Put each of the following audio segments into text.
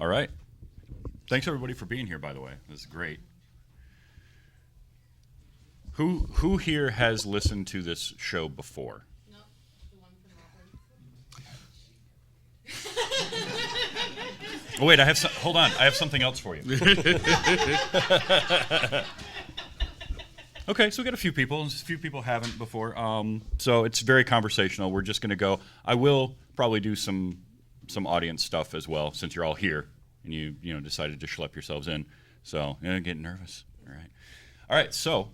All right. Thanks everybody for being here, by the way. This is great. Who here has listened to this show before? No, the one from Labyrinth. Oh wait, hold on. I have something else for you. Okay, so we got a few people. A few people haven't before. So it's very conversational. We're just going to go. I will probably do some audience stuff as well, since you're all here and you decided to schlep yourselves in. So getting nervous. All right. So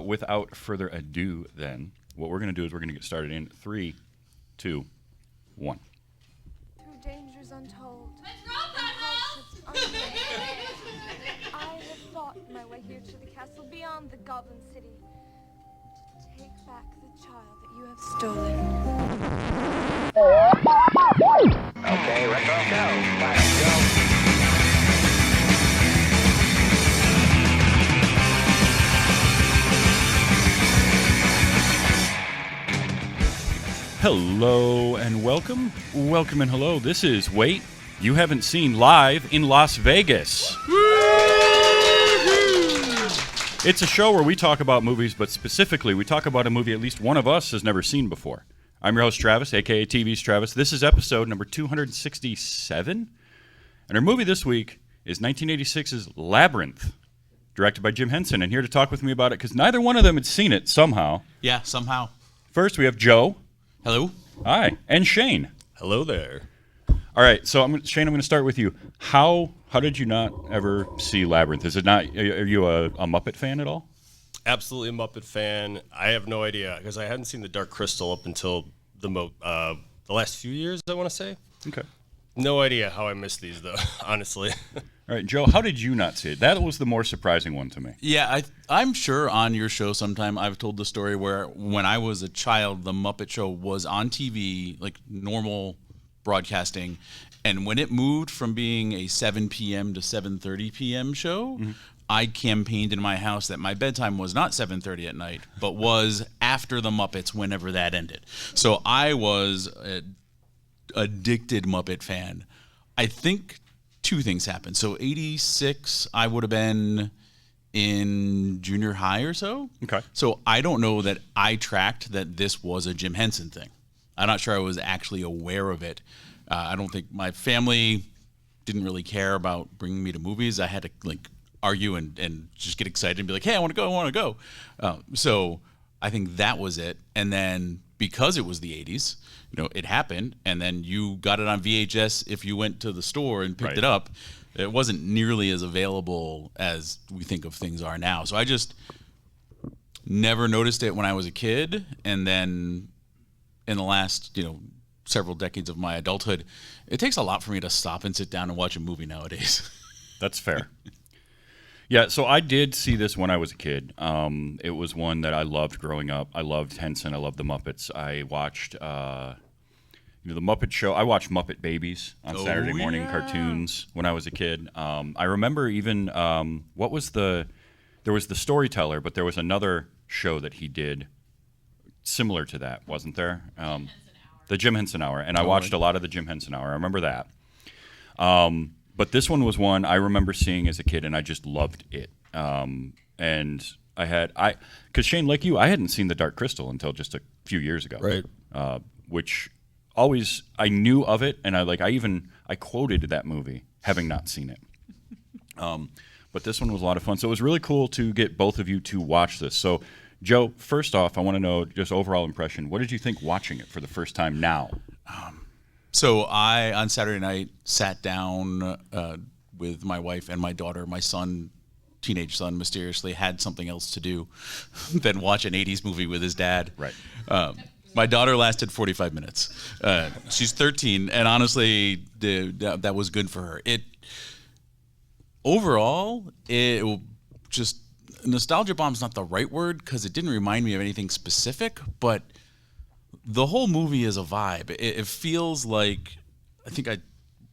without further ado, then what we're going to do is we're going to get started in 3, 2, 1. Through dangers untold. Let's roll, hardships unknown, I have fought my way here to the castle beyond the Goblin City to take back the child that you have stolen. Okay, retro go. Let's go. Hello and welcome. Welcome and hello. This is Wait, You Haven't Seen Live in Las Vegas. It's a show where we talk about movies, but specifically we talk about a movie at least one of us has never seen before. I'm your host, Travis, a.k.a. TV's Travis. This is episode number 267. And our movie this week is 1986's Labyrinth, directed by Jim Henson. And here to talk with me about it, because neither one of them had seen it somehow. Yeah, somehow. First, we have Joe. Hello. Hi. And Shane. Hello there. All right, so Shane, I'm going to start with you. How did you not ever see Labyrinth? Is it not? Are you a Muppet fan at all? Absolutely a Muppet fan. I have no idea because I hadn't seen The Dark Crystal up until the last few years, I want to say. Okay. No idea how I missed these, though, honestly. All right, Joe, how did you not see it? That was the more surprising one to me. Yeah, I'm sure on your show sometime I've told the story where when I was a child, the Muppet Show was on TV, like normal broadcasting, and when it moved from being a 7 p.m. to 7:30 p.m. show, I campaigned in my house that my bedtime was not 7:30 at night, but was after the Muppets whenever that ended. So I was an addicted Muppet fan. I think two things happened. So 86, I would have been in junior high or so. Okay. So I don't know that I tracked that this was a Jim Henson thing. I'm not sure I was actually aware of it. I don't think my family didn't really care about bringing me to movies. I had to argue and just get excited and be like, hey, I want to go. So I think that was it. And then because it was the 80s, it happened, and then you got it on VHS if you went to the store and picked it up. It wasn't nearly as available as we think of things are now. So I just never noticed it when I was a kid, and then in the last, several decades of my adulthood, it takes a lot for me to stop and sit down and watch a movie nowadays. That's fair. Yeah, so I did see this when I was a kid. It was one that I loved growing up. I loved Henson. I loved the Muppets. I watched the Muppet Show. I watched Muppet Babies on Saturday morning cartoons when I was a kid. I remember even there was the Storyteller, but there was another show that he did similar to that, wasn't there? The Jim Henson Hour, and I watched a lot of the Jim Henson Hour. I remember that. But this one was one I remember seeing as a kid, and I just loved it. And because Shane, like you, I hadn't seen The Dark Crystal until just a few years ago. Right. Which always I knew of it, and I quoted that movie, having not seen it. But this one was a lot of fun. So it was really cool to get both of you to watch this. So, Joe, first off, I want to know just overall impression. What did you think watching it for the first time now? So I, on Saturday night, sat down with my wife and my daughter. My teenage son, mysteriously had something else to do than watch an 80s movie with his dad. Right. My daughter lasted 45 minutes. She's 13, and honestly, that was good for her. Overall, just nostalgia bomb's not the right word because it didn't remind me of anything specific, but the whole movie is a vibe. It feels like, I think I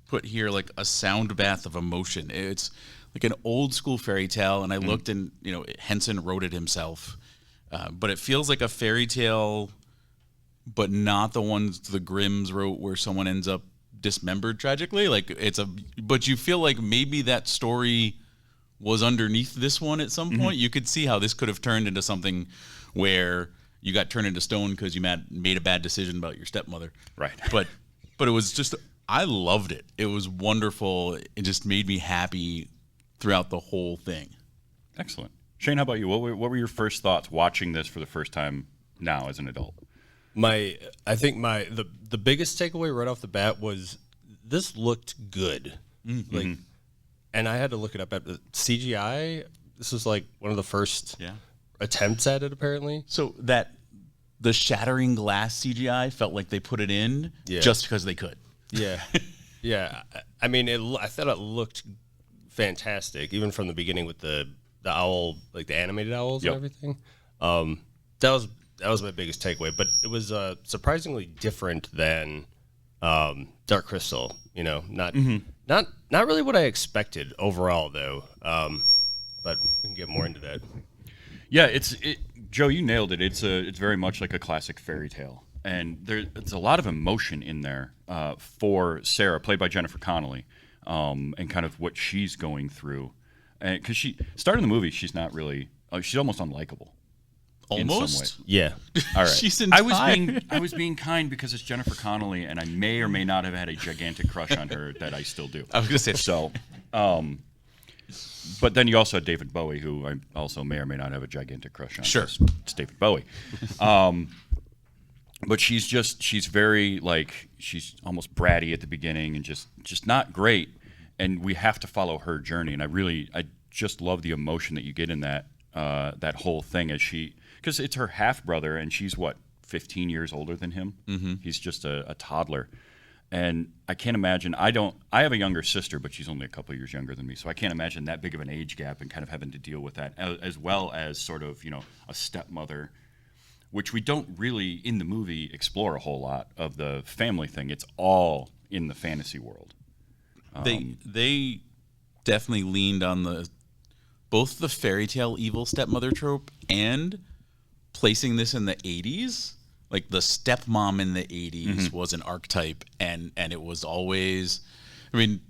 put here like a sound bath of emotion. It's like an old school fairy tale, and I looked and, Henson wrote it himself. But it feels like a fairy tale, but not the ones the Grimms wrote where someone ends up dismembered tragically. Like but you feel like maybe that story was underneath this one at some point. You could see how this could have turned into something where you got turned into stone because you made a bad decision about your stepmother. Right. But it was just, I loved it. It was wonderful. It just made me happy throughout the whole thing. Excellent. Shane, how about you? What were your first thoughts watching this for the first time now as an adult? I think the biggest takeaway right off the bat was this looked good. Like, and I had to look it up at the CGI. This was like one of the first attempts at it, apparently. So the shattering glass CGI felt like they put it in just because they could. Yeah. Yeah. I mean, I thought it looked fantastic, even from the beginning with the owl, like the animated owls and everything. That was my biggest takeaway, but it was surprisingly different than Dark Crystal. You know, not really what I expected overall, though. But we can get more into that. Yeah, Joe, you nailed it. It's very much like a classic fairy tale, and there's a lot of emotion in there for Sarah, played by Jennifer Connelly, and kind of what she's going through. And because she started the movie, she's not really, she's almost unlikable. Almost? Yeah. All right. She's I was being kind because it's Jennifer Connelly, and I may or may not have had a gigantic crush on her that I still do. I was going to say. So, but then you also had David Bowie, who I also may or may not have a gigantic crush on. Sure. It's David Bowie. But she's very, like, she's almost bratty at the beginning and just not great. And we have to follow her journey. And I just love the emotion that you get in that whole thing because it's her half brother, and she's 15 years older than him. He's just a toddler. And I can't imagine, I have a younger sister, but she's only a couple of years younger than me. So I can't imagine that big of an age gap and kind of having to deal with that, as well as sort of, a stepmother, which we don't really, in the movie, explore a whole lot of the family thing. It's all in the fantasy world. They definitely leaned on both the fairy tale evil stepmother trope and placing this in the 80s. Like the stepmom in the 80s was an archetype, and it was always, right,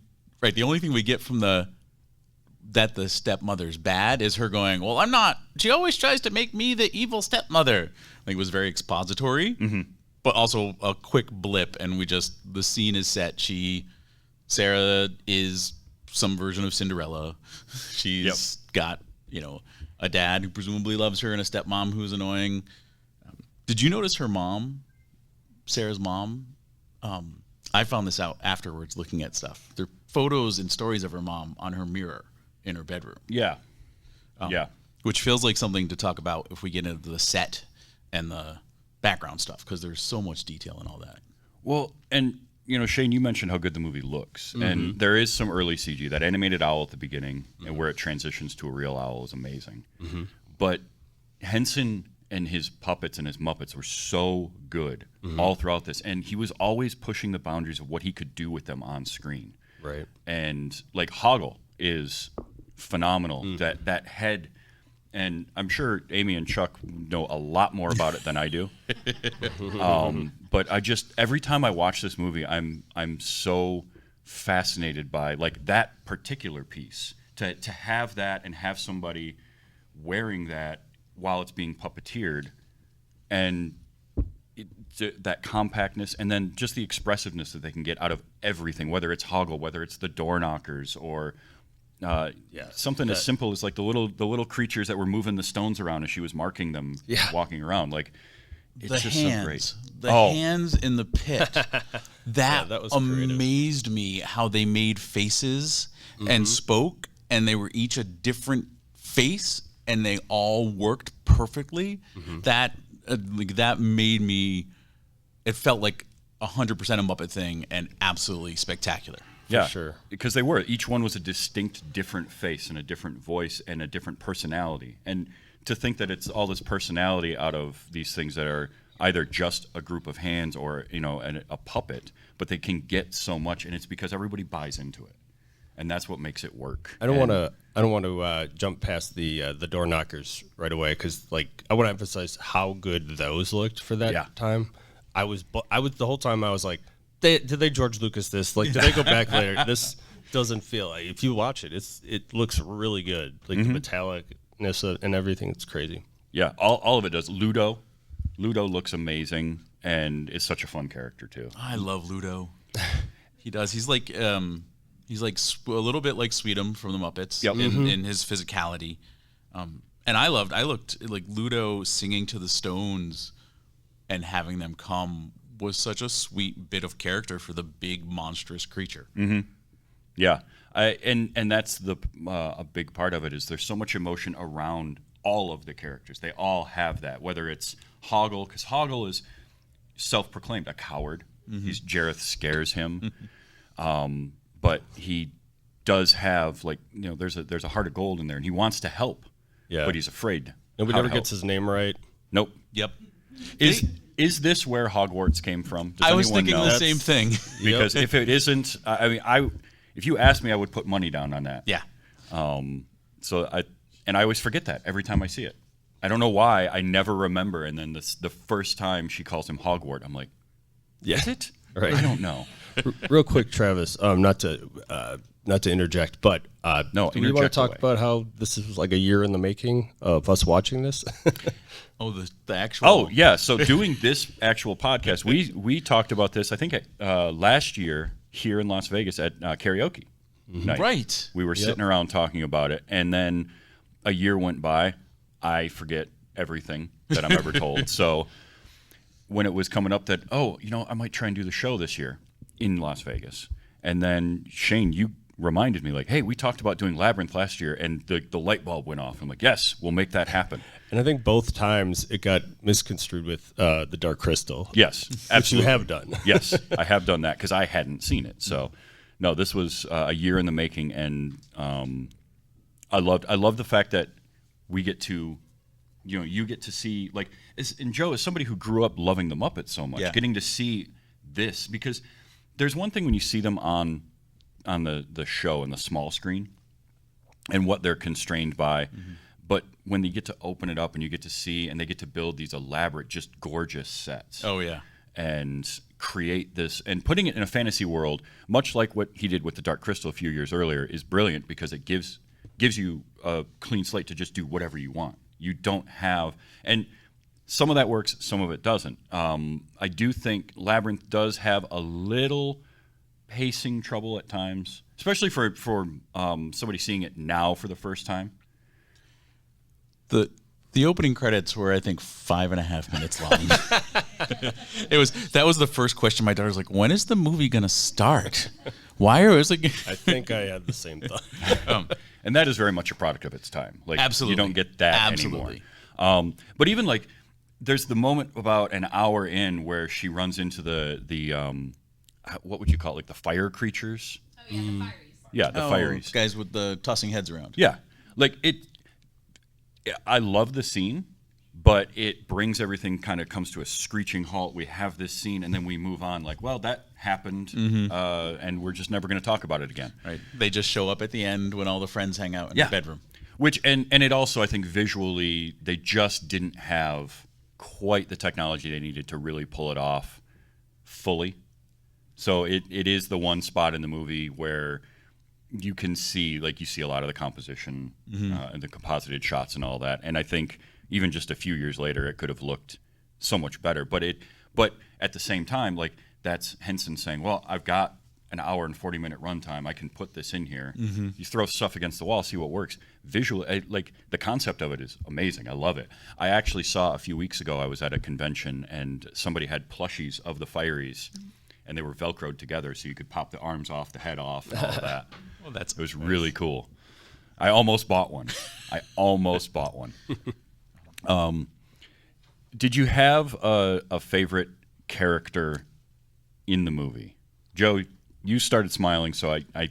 the only thing we get from that the stepmother's bad is her going, well, I'm not, she always tries to make me the evil stepmother. I think it was very expository, but also a quick blip, and the scene is set. Sarah is some version of Cinderella. She's got, a dad who presumably loves her and a stepmom who's annoying. Did you notice her mom, Sarah's mom? I found this out afterwards looking at stuff. There are photos and stories of her mom on her mirror in her bedroom. Yeah. Which feels like something to talk about if we get into the set and the background stuff, because there's so much detail and all that. Well, and Shane, you mentioned how good the movie looks, and there is some early CG. That animated owl at the beginning, and where it transitions to a real owl, is amazing. But Henson and his puppets and his Muppets were so good all throughout this, and he was always pushing the boundaries of what he could do with them on screen. Right. And like Houde is phenomenal. That head. And I'm sure Amy and Chuck know a lot more about it than I do. But every time I watch this movie, I'm so fascinated by like that particular piece. To have that and have somebody wearing that while it's being puppeteered, and that compactness, and then just the expressiveness that they can get out of everything, whether it's Houde, whether it's the door knockers, or something as simple as like the little creatures that were moving the stones around as she was marking them, walking around. Like, it's just so great. The hands in the pit. That was amazed me, how they made faces and spoke, and they were each a different face, and they all worked perfectly. That made me. It felt like 100% a Muppet thing, and absolutely spectacular. Yeah, sure. Because they were. Each one was a distinct different face and a different voice and a different personality. And to think that it's all this personality out of these things that are either just a group of hands or, a puppet, but they can get so much, and it's because everybody buys into it. And that's what makes it work. I don't want to jump past the door knockers right away, because I want to emphasize how good those looked for that time. I was the whole time I was like, did they George Lucas this? Like, did they go back later? This doesn't feel like, if you watch it, it looks really good. Like the metallicness and everything. It's crazy. Yeah, all of it does. Ludo looks amazing and is such a fun character too. I love Ludo. He does. He's like a little bit like Sweetum from the Muppets in his physicality. And I looked like Ludo singing to the Stones and having them come was such a sweet bit of character for the big monstrous creature. Mm-hmm. Yeah, and that's a big part of it is there's so much emotion around all of the characters. They all have that, whether it's Hoggle, because Hoggle is self-proclaimed a coward. Jereth scares him, but he does have there's a heart of gold in there, and he wants to help, but he's afraid. Nobody ever gets his name right. Nope. Yep. Is this where Hogwarts came from? I was thinking the same thing. Because if it isn't, if you asked me, I would put money down on that. Yeah. I always forget that every time I see it. I don't know why. I never remember. And then the first time she calls him Hogwarts, I'm like, is it? Right. I don't know. Real quick, Travis. Not to interject, but no, do you want to talk about how this is like a year in the making of us watching this? Oh, the actual. Oh, yeah. So doing this actual podcast, we talked about this. I think last year here in Las Vegas at karaoke night. Right. We were sitting around talking about it, and then a year went by. I forget everything that I'm ever told. So when it was coming up that, I might try and do the show this year in Las Vegas. And then, Shane, you reminded me, like, hey, we talked about doing Labyrinth last year, and the light bulb went off. I'm like, yes, we'll make that happen. And I think both times it got misconstrued with the Dark Crystal. Yes, absolutely. Which you have done. Yes, I have done that because I hadn't seen it. So, no, this was a year in the making, and I love the fact that we get to, you get to see, like, and Joe, as somebody who grew up loving the Muppets so much, getting to see this, because there's one thing when you see them on the show in the small screen and what they're constrained by, but when you get to open it up and you get to see, and they get to build these elaborate, just gorgeous sets. Oh, yeah. And create this, and putting it in a fantasy world, much like what he did with the Dark Crystal a few years earlier, is brilliant because it gives you a clean slate to just do whatever you want. You don't have, and some of that works, some of it doesn't. I do think Labyrinth does have a little pacing trouble at times, especially for somebody seeing it now for the first time. The opening credits were, I think, 5.5 minutes long. That was the first question my daughter was like, when is the movie gonna start? Why are it like I think I had the same thought. And that is very much a product of its time. Like, absolutely. You don't get that anymore. But even like, there's the moment about an hour in where she runs into the what would you call it, like the fire creatures? Oh yeah, the fireys. Yeah, the fireys. Guys with the tossing heads around. Yeah, like I love the scene, but it brings everything kind of comes to a screeching halt. We have this scene, and then we move on. Like, well, that happened, and we're just never going to talk about it again. Right? They just show up at the end when all the friends hang out in the bedroom. Which and it also, I think, visually they just didn't have quite the technology they needed to really pull it off fully. So it is the one spot in the movie where you can see, like, you see a lot of the composition and the composited shots and all that. And I think even just a few years later, it could have looked so much better. But at the same time, like, that's Henson saying, well, I've got an hour and 40-minute runtime. I can put this in here. You throw stuff against the wall, see what works. Visually, like, the concept of it is amazing. I love it. I actually saw a few weeks ago, I was at a convention, and somebody had plushies of the fireys, and they were Velcroed together, so you could pop the arms off, the head off, and all of that. Well, it was really cool. I almost bought one. Did you have a favorite character in the movie? Joe, you started smiling, so I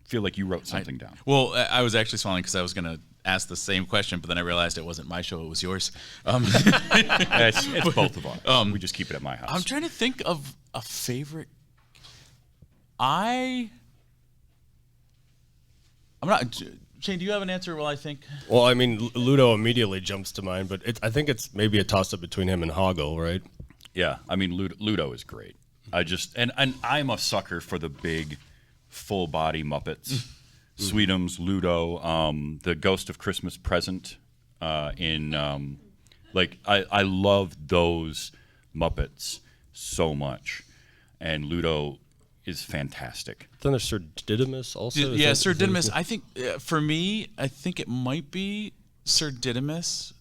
feel like you wrote something down. Well, I was actually smiling because I was going to ask the same question, but then I realized it wasn't my show, it was yours. It's both of ours. We just keep it at my house. I'm trying to think of a favorite. I'm not. Shane, do you have an answer while I think? Well, I mean, Ludo immediately jumps to mind, but I think it's maybe a toss-up between him and Hoggle, right? Yeah, I mean, Ludo is great. and I'm a sucker for the big, full body Muppets, Sweetums, Ludo, the Ghost of Christmas Present, I love those Muppets so much, and Ludo is fantastic. Then there's Sir Didymus also. Yeah, Sir Didymus. I think for me, I think it might be Sir Didymus.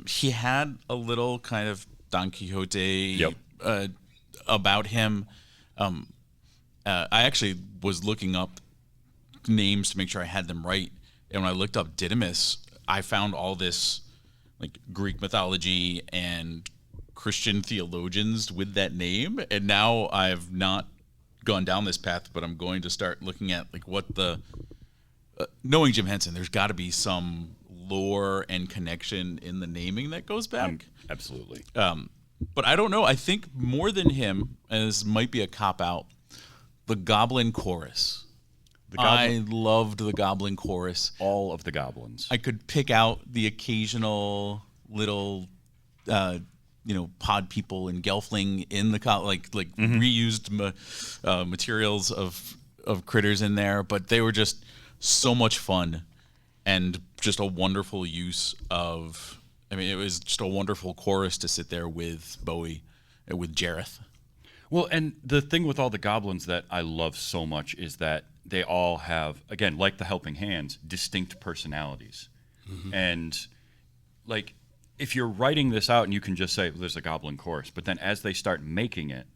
He had a little kind of Don Quixote about him. I actually was looking up names to make sure I had them right, and when I looked up Didymus, I found all this like Greek mythology and Christian theologians with that name, and now I've not gone down this path, but I'm going to start looking at like what the knowing Jim Henson, there's got to be some lore and connection in the naming that goes back. Absolutely. But I don't know. I think more than him, and this might be a cop out, the Goblin Chorus. I loved the Goblin Chorus. All of the goblins. I could pick out the occasional little, pod people and Gelfling in the reused materials of critters in there, but they were just so much fun and just a wonderful use of. I mean, it was just a wonderful chorus to sit there with Bowie and with Jereth. Well, and the thing with all the goblins that I love so much is that they all have, again, like the Helping Hands, distinct personalities. Mm-hmm. And, like, if you're writing this out and you can just say, well, there's a goblin chorus, but then as they start making it,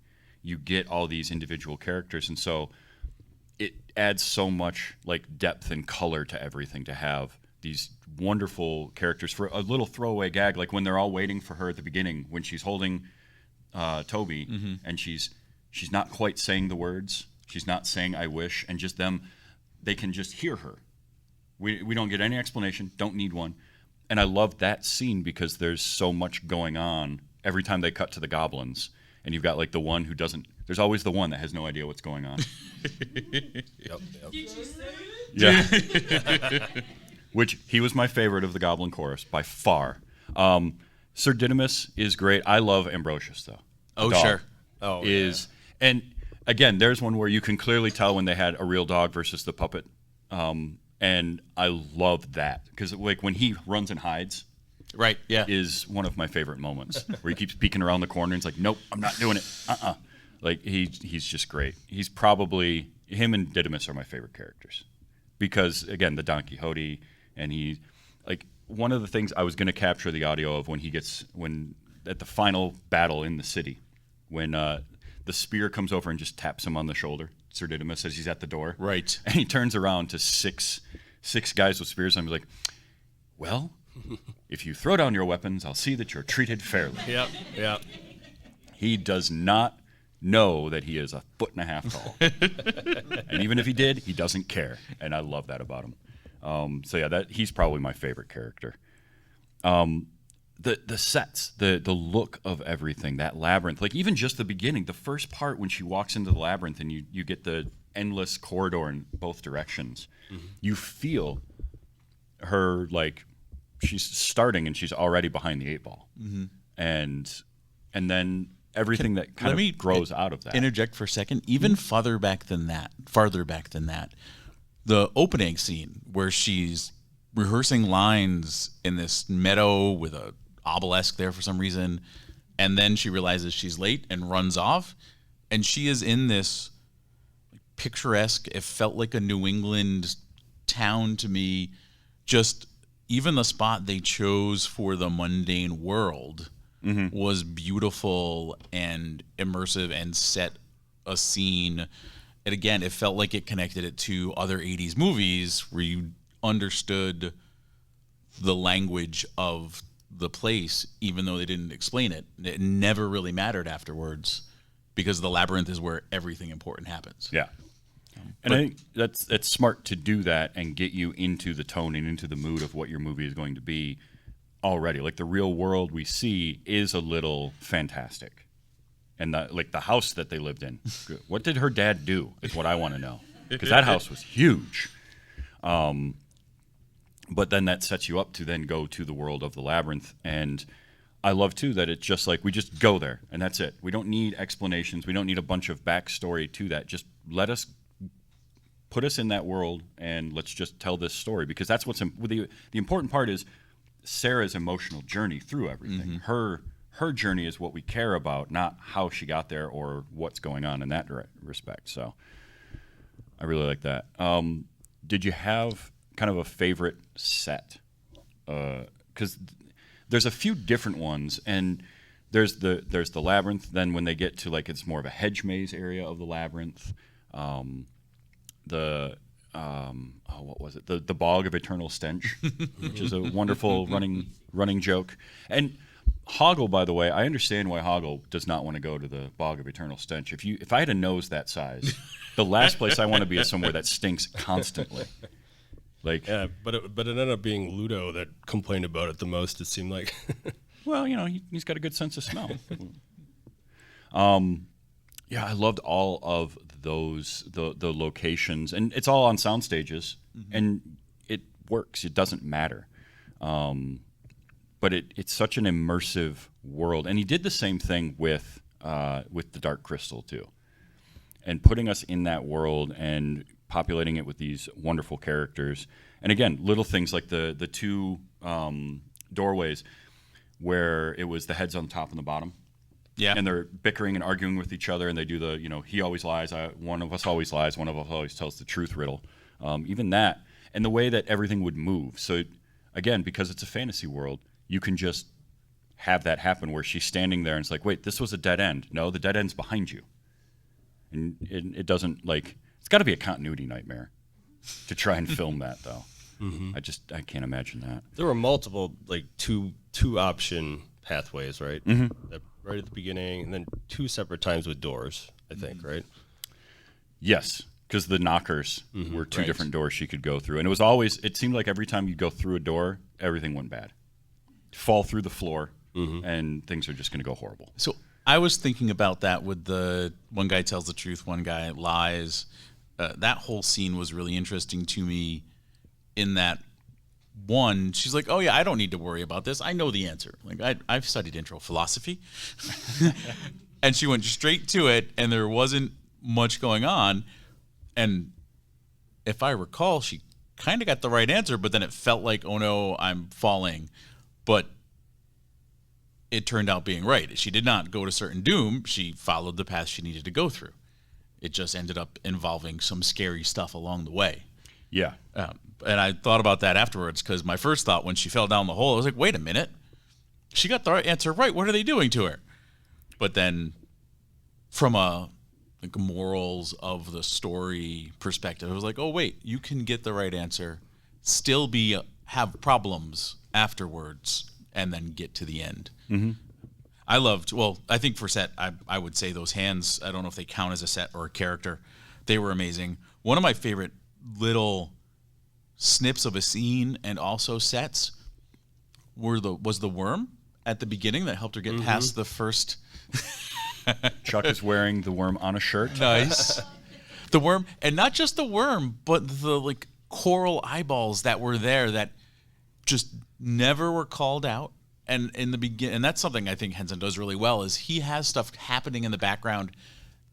you get all these individual characters. And so it adds so much, like, depth and color to everything to have these wonderful characters. For a little throwaway gag, like when they're all waiting for her at the beginning, when she's holding Toby, mm-hmm. and she's not quite saying the words. She's not saying "I wish," and just them, they can just hear her. We don't get any explanation. Don't need one. And I love that scene because there's so much going on every time they cut to the goblins, and you've got like the one who doesn't. There's always the one that has no idea what's going on. Yep. Did you say it? Yeah. Which he was my favorite of the Goblin Chorus by far. Sir Didymus is great. I love Ambrosius though. Oh sure. Oh and again, there's one where you can clearly tell when they had a real dog versus the puppet, and I love that because like when he runs and hides, right? Yeah, is one of my favorite moments where he keeps peeking around the corner and he's like, nope, I'm not doing it. Like he's just great. He's probably him and Didymus are my favorite characters because again, the Don Quixote, and he like. One of the things I was going to capture the audio of when at the final battle in the city, when the spear comes over and just taps him on the shoulder. Sir Didymus as he's at the door, right? And he turns around to six guys with spears, and I'm like, "Well, if you throw down your weapons, I'll see that you're treated fairly." Yep. He does not know that he is 1.5 feet tall, and even if he did, he doesn't care, and I love that about him. So yeah, he's probably my favorite character. The sets, the look of everything, that labyrinth, like even just the beginning, the first part when she walks into the labyrinth and you get the endless corridor in both directions, mm-hmm. You feel her like she's starting and she's already behind the 8 ball, mm-hmm. and then everything that kind of grows out of that. Interject for a second, even farther back than that. The opening scene where she's rehearsing lines in this meadow with a obelisk there for some reason, and then she realizes she's late and runs off, and she is in this picturesque, it felt like a New England town to me, just even the spot they chose for the mundane world mm-hmm. was beautiful and immersive and set a scene. And again, it felt like it connected it to other 80s movies where you understood the language of the place, even though they didn't explain it. It never really mattered afterwards because the labyrinth is where everything important happens. Yeah. And I think that's smart to do that and get you into the tone and into the mood of what your movie is going to be already. Like the real world we see is a little fantastic. And the house that they lived in. What did her dad do is what I want to know. Because that house was huge. But then that sets you up to then go to the world of the labyrinth. And I love too that it's just like we just go there and that's it. We don't need explanations. We don't need a bunch of backstory to that. Just put us in that world and let's just tell this story, because that's what's the important part is Sarah's emotional journey through everything. Her journey is what we care about, not how she got there or what's going on in that respect. So I really like that. Did you have kind of a favorite set? Because there's a few different ones, and there's the labyrinth. Then when they get to like it's more of a hedge maze area of the labyrinth. What was it? The bog of eternal stench, which is a wonderful running joke. And Hoggle, by the way, I understand why Hoggle does not want to go to the bog of eternal stench. If I had a nose that size, the last place I want to be is somewhere that stinks constantly. Like, Yeah, but it ended up being Ludo that complained about it the most, it seemed like. well, he's got a good sense of smell. Yeah, I loved all of those the locations, and it's all on sound stages, and it works. It doesn't matter, but it's such an immersive world. And he did the same thing with the Dark Crystal too, and putting us in that world and populating it with these wonderful characters. And again, little things like the two doorways where it was the heads on the top and the bottom. Yeah. And they're bickering and arguing with each other, and they do he always lies, one of us always lies, one of us always tells the truth riddle. Even that, and the way that everything would move. So, again, because it's a fantasy world, you can just have that happen where she's standing there and it's like, wait, this was a dead end. No, the dead end's behind you. And it doesn't, it's got to be a continuity nightmare to try and film that, though. I can't imagine that. There were multiple, two option pathways, right? Right at the beginning, and then two separate times with doors, I think, right? Yes, because the knockers were two different doors she could go through. And it seemed like every time you go through a door, everything went bad. Fall through the floor, and things are just going to go horrible. So I was thinking about that with the one guy tells the truth, one guy lies. That whole scene was really interesting to me in that, one, she's like, oh yeah, I don't need to worry about this. I know the answer. I've studied intro philosophy. And she went straight to it, and there wasn't much going on. And if I recall, she kind of got the right answer, but then it felt like, oh no, I'm falling. But it turned out being right. She did not go to certain doom. She followed the path she needed to go through. It just ended up involving some scary stuff along the way. Yeah. And I thought about that afterwards, because my first thought when she fell down the hole, I was like, wait a minute. She got the right answer right. What are they doing to her? But then from a morals of the story perspective, I was like, oh, wait, you can get the right answer, still have problems afterwards, and then get to the end. I think for set, I would say those hands, I don't know if they count as a set or a character. They were amazing. One of my favorite little snips of a scene and also sets was the worm at the beginning that helped her get past the first. Chuck is wearing the worm on a shirt. Nice. The worm, and not just the worm, but the coral eyeballs that were there that just never were called out. And in the beginning, and that's something I think Henson does really well, is he has stuff happening in the background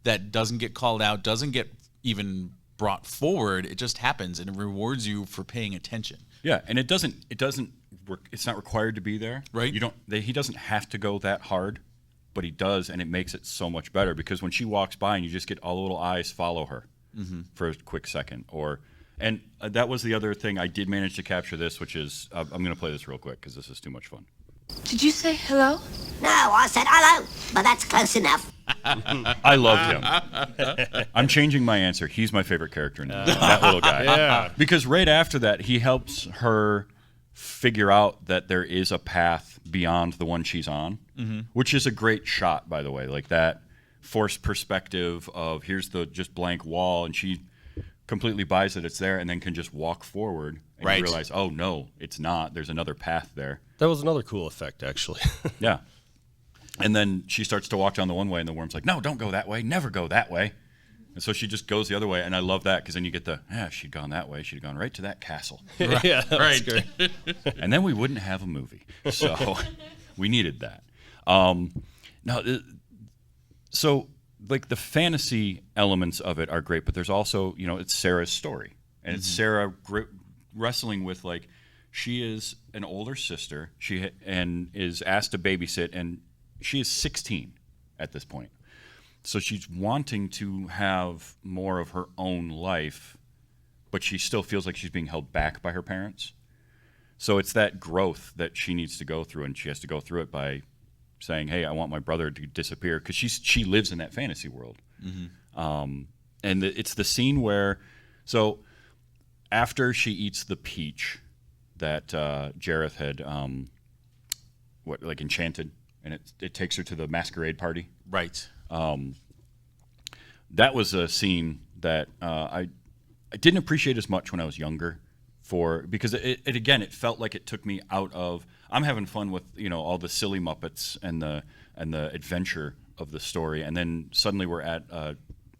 that doesn't get called out, doesn't get even brought forward. It just happens, and it rewards you for paying attention. Yeah, and it's not required to be there. Right. He doesn't have to go that hard, but he does, and it makes it so much better, because when she walks by and you just get all the little eyes follow her for a quick second. And that was the other thing. I did manage to capture this, which is, I'm going to play this real quick because this is too much fun. Did you say hello? No, I said hello, but that's close enough. I loved him. I'm changing my answer. He's my favorite character in that little guy. Yeah. Because right after that, he helps her figure out that there is a path beyond the one she's on, which is a great shot, by the way. Like that forced perspective of here's the just blank wall, and she completely buys that it's there and then can just walk forward and Right. you realize, oh, no, it's not. There's another path there. That was another cool effect, actually. Yeah. And then she starts to walk down the one way, and the worm's like, no, don't go that way. Never go that way. And so she just goes the other way, and I love that because then you get she'd gone that way. She'd have gone right to that castle. Yeah, that was Right. great. And then we wouldn't have a movie. So We needed that. Now, so like the fantasy elements of it are great, but there's also, it's Sarah's story, and it's Sarah wrestling with like she is an older sister, and is asked to babysit, and she is 16 at this point. So she's wanting to have more of her own life, but she still feels like she's being held back by her parents. So it's that growth that she needs to go through, and she has to go through it by saying, "Hey, I want my brother to disappear," because she lives in that fantasy world. And it's the scene where, so after she eats the peach that Jereth had, enchanted, and it takes her to the masquerade party. Right. That was a scene that I didn't appreciate as much when I was younger, because it felt like it took me out of. I'm having fun with all the silly Muppets and the adventure of the story, and then suddenly we're at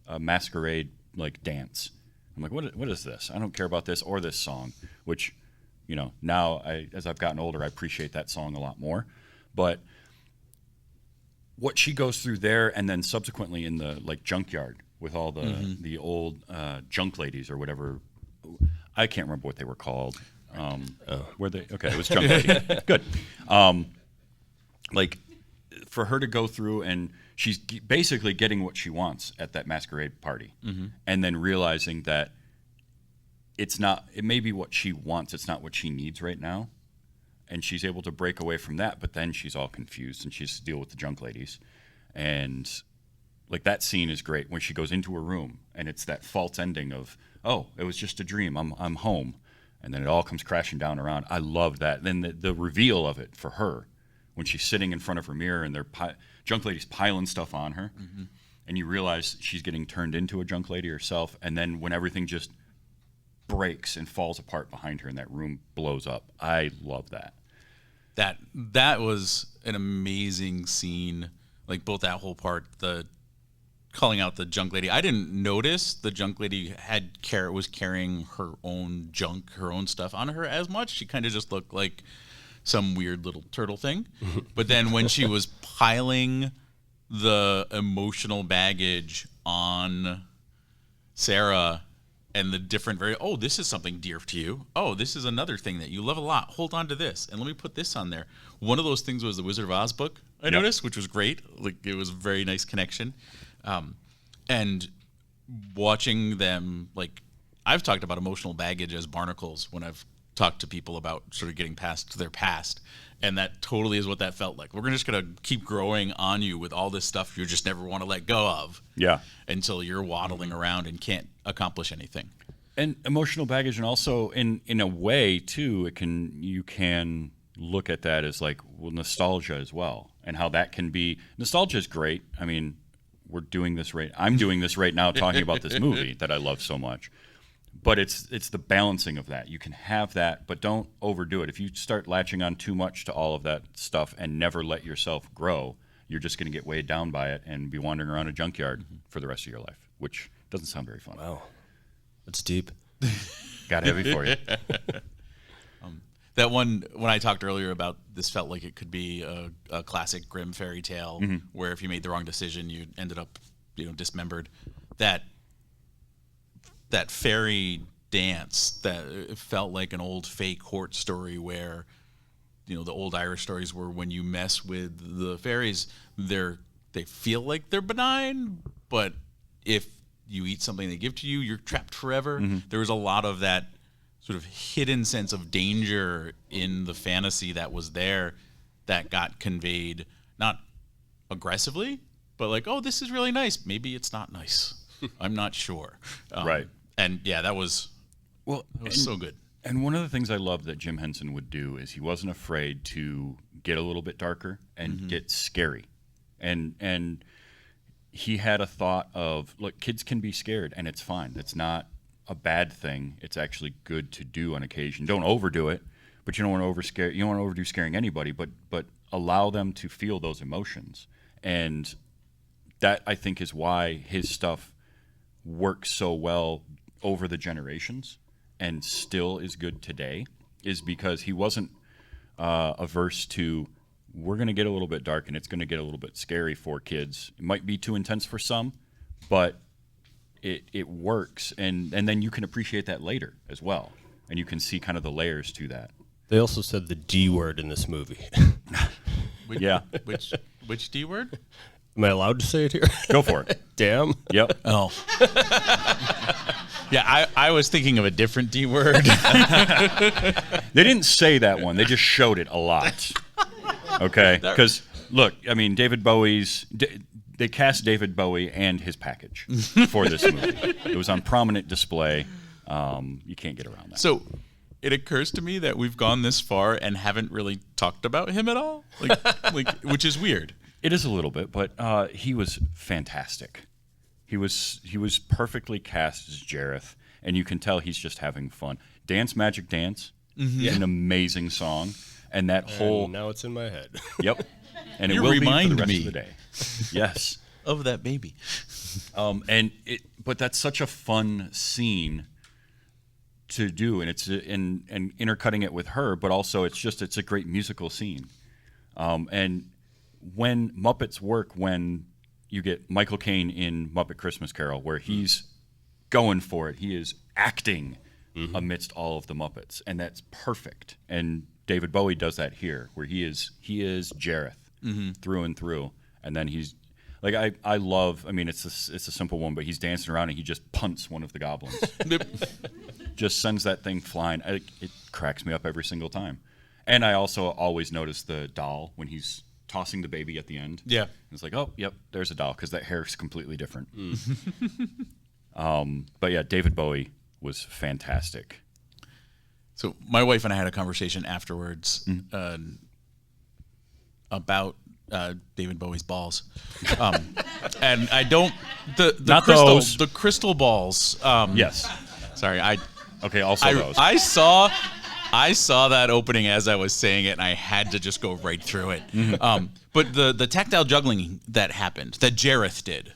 a masquerade like dance. I'm like, what is this? I don't care about this or this song. Which, now as I've gotten older, I appreciate that song a lot more. But what she goes through there, and then subsequently in the junkyard with all the old junk ladies or whatever. I can't remember what they were called. Were they? Okay, it was junk lady. Good. For her to go through, and she's basically getting what she wants at that masquerade party, and then realizing that it may be what she wants, it's not what she needs right now, and she's able to break away from that, but then she's all confused, and she has to deal with the junk ladies, and that scene is great when she goes into her room, and it's that false ending of, oh, it was just a dream, I'm home, and then it all comes crashing down around. I love that. Then the reveal of it for her, when she's sitting in front of her mirror and junk ladies piling stuff on her, and you realize she's getting turned into a junk lady herself, and then when everything just breaks and falls apart behind her and that room blows up. I love that. That was an amazing scene. Both that whole part, the calling out the junk lady. I didn't notice the junk lady was carrying her own junk, her own stuff on her as much. She kind of just looked like some weird little turtle thing. But then when she was piling the emotional baggage on Sarah and the different this is something dear to you. Oh, this is another thing that you love a lot. Hold on to this, and let me put this on there. One of those things was the Wizard of Oz book I noticed, which was great. It was a very nice connection. And watching them, I've talked about emotional baggage as barnacles when I've talked to people about sort of getting past their past, and that totally is what that felt like. We're just going to keep growing on you with all this stuff you just never want to let go of, until you're waddling around and can't accomplish anything. And emotional baggage, and also in a way too, you can look at that as nostalgia as well, and how that can be. Nostalgia is great. I mean, I'm doing this right now talking about this movie that I love so much. But it's the balancing of that. You can have that, but don't overdo it. If you start latching on too much to all of that stuff and never let yourself grow, you're just going to get weighed down by it and be wandering around a junkyard for the rest of your life, which doesn't sound very fun. Wow. That's deep. Got heavy for you. That one, when I talked earlier about this felt like it could be a classic grim fairy tale where if you made the wrong decision, you ended up dismembered. That fairy dance, that it felt like an old fake court story where, the old Irish stories were when you mess with the fairies, they feel like they're benign, but if you eat something they give to you, you're trapped forever. There was a lot of that sort of hidden sense of danger in the fantasy that was there that got conveyed, not aggressively, but oh, this is really nice. Maybe it's not nice. I'm not sure. Right. And that was so good. And one of the things I love that Jim Henson would do is he wasn't afraid to get a little bit darker and get scary. And he had a thought of, look, kids can be scared, and it's fine. It's not a bad thing. It's actually good to do on occasion. Don't overdo it, but you don't want to overdo scaring anybody, but allow them to feel those emotions. And that, I think, is why his stuff works so well over the generations and still is good today, is because he wasn't averse to we're going to get a little bit dark and it's going to get a little bit scary for kids. It might be too intense for some, but it works. And then you can appreciate that later as well. And you can see kind of the layers to that. They also said the D word in this movie. Yeah. Which D word? Am I allowed to say it here? Go for it. Damn. Yep. Oh. Yeah, I was thinking of a different D word. They didn't say that one. They just showed it a lot. Okay? Because, look, I mean, they cast David Bowie and his package for this movie. It was on prominent display. You can't get around that. So it occurs to me that we've gone this far and haven't really talked about him at all, which is weird. It is a little bit, but he was fantastic. He was perfectly cast as Jereth, and you can tell he's just having fun. Dance Magic Dance is an amazing song, and that whole And now it's in my head. Yep, and it You will be for remind the rest me. of the day. Yes, Of that baby. but that's such a fun scene to do, and it's and intercutting it with her, but also it's a great musical scene, and when Muppets work, when you get Michael Caine in Muppet Christmas Carol, where he's going for it, he is acting amidst all of the Muppets, and that's perfect. And David Bowie does that here, where he is Jereth through and through, and then he's like I love. I mean, it's a simple one, but he's dancing around and he just punts one of the goblins, just sends that thing flying. It cracks me up every single time. And I also always notice the doll when he's tossing the baby at the end. Yeah. It's like, oh, yep, there's a doll, because that hair is completely different. But yeah, David Bowie was fantastic. So my wife and I had a conversation afterwards about David Bowie's balls, and I don't the Not crystal those. the crystal balls. Yes. Sorry, Okay, also those. I saw that opening as I was saying it, and I had to just go right through it. But the tactile juggling that happened, that Jereth did,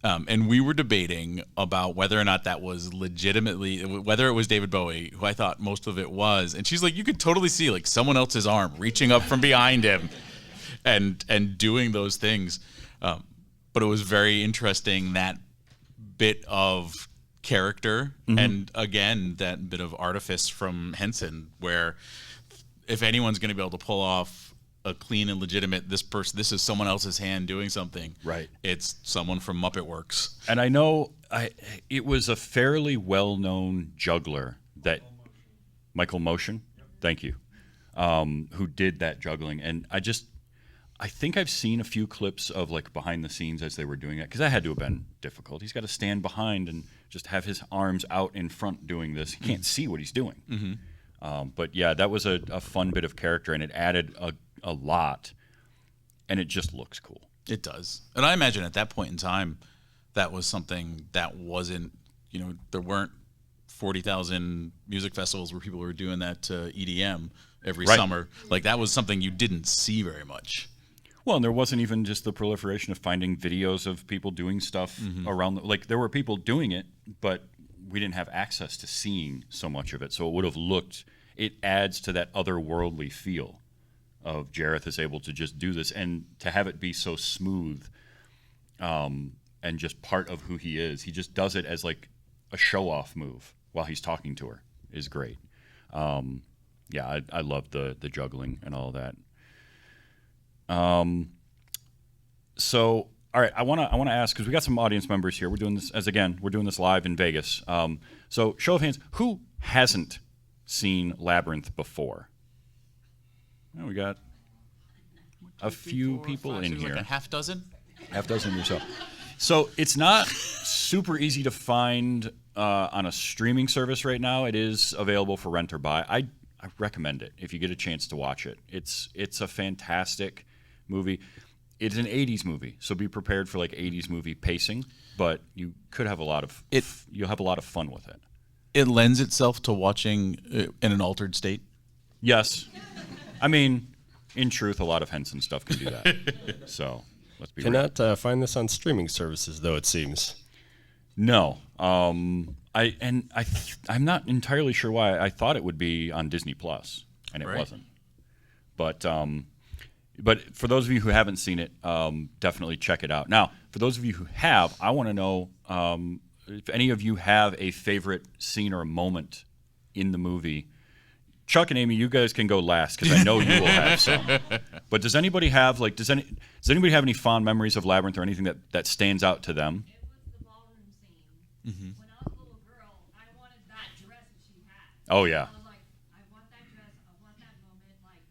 and we were debating about whether or not that was legitimately, whether it was David Bowie, who I thought most of it was. And she's like, you could totally see like someone else's arm reaching up from behind him and doing those things. But it was very interesting, that bit of character and again that bit of artifice from Henson, where if anyone's going to be able to pull off a clean and legitimate this is someone else's hand doing something, Right. it's someone from Muppet Works. And I know it was a fairly well-known juggler, that Michael Motion, thank you, who did that juggling. And I think I've seen a few clips of like behind the scenes as they were doing it, because that had to have been difficult. He's got to stand behind and just have his arms out in front doing this. He can't see what he's doing. But yeah, that was a fun bit of character, and it added a lot, and it just looks cool. It does. And I imagine at that point in time, that was something that wasn't, there weren't 40,000 music festivals where people were doing that EDM every Right. summer. Like, that was something you didn't see very much. Well, and there wasn't even just the proliferation of finding videos of people doing stuff around. Like, there were people doing it, but we didn't have access to seeing so much of it. So it would have looked. It adds to that otherworldly feel of Jereth is able to just do this, and to have it be so smooth, and just part of who he is. He just does it as like a show-off move while he's talking to her is great. Yeah, I love the juggling and all that. So, all right, I want to ask, because we got some audience members here. We're doing this live in Vegas. So, show of hands, who hasn't seen Labyrinth before? Well, we got a few people in here. Like a half dozen? Half dozen or so. So it's not super easy to find on a streaming service right now. It is available for rent or buy. I recommend it if you get a chance to watch it. It's a fantastic movie. It's an 80s movie, so be prepared for like 80s movie pacing, but you could have you'll have a lot of fun with it. It lends itself to watching in an altered state. Yes. I mean, in truth, a lot of Henson stuff can do that. So let's be real. Cannot find this on streaming services, though, it seems. No. I'm not entirely sure why. I thought it would be on Disney Plus, and it Right. wasn't. But But for those of you who haven't seen it, definitely check it out. Now, for those of you who have, I want to know if any of you have a favorite scene or a moment in the movie. Chuck and Amy, you guys can go last because I know you will have some. But does anybody have does anybody have any fond memories of Labyrinth or anything that stands out to them? It was the ballroom scene. When I was a little girl, I wanted that dress that she had. Oh yeah. I was like, I want that dress. I want that moment. Like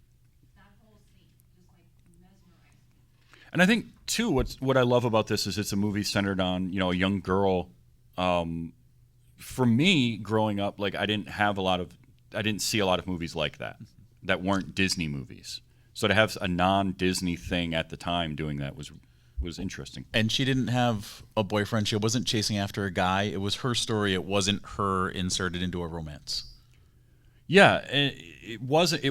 that whole scene, just like mesmerized me. And I think too, what I love about this is it's a movie centered on a young girl. For me, growing up, I didn't see a lot of movies like that weren't Disney movies. So to have a non-Disney thing at the time doing that was interesting. And she didn't have a boyfriend. She wasn't chasing after a guy. It was her story. It wasn't her inserted into a romance. Yeah, it wasn't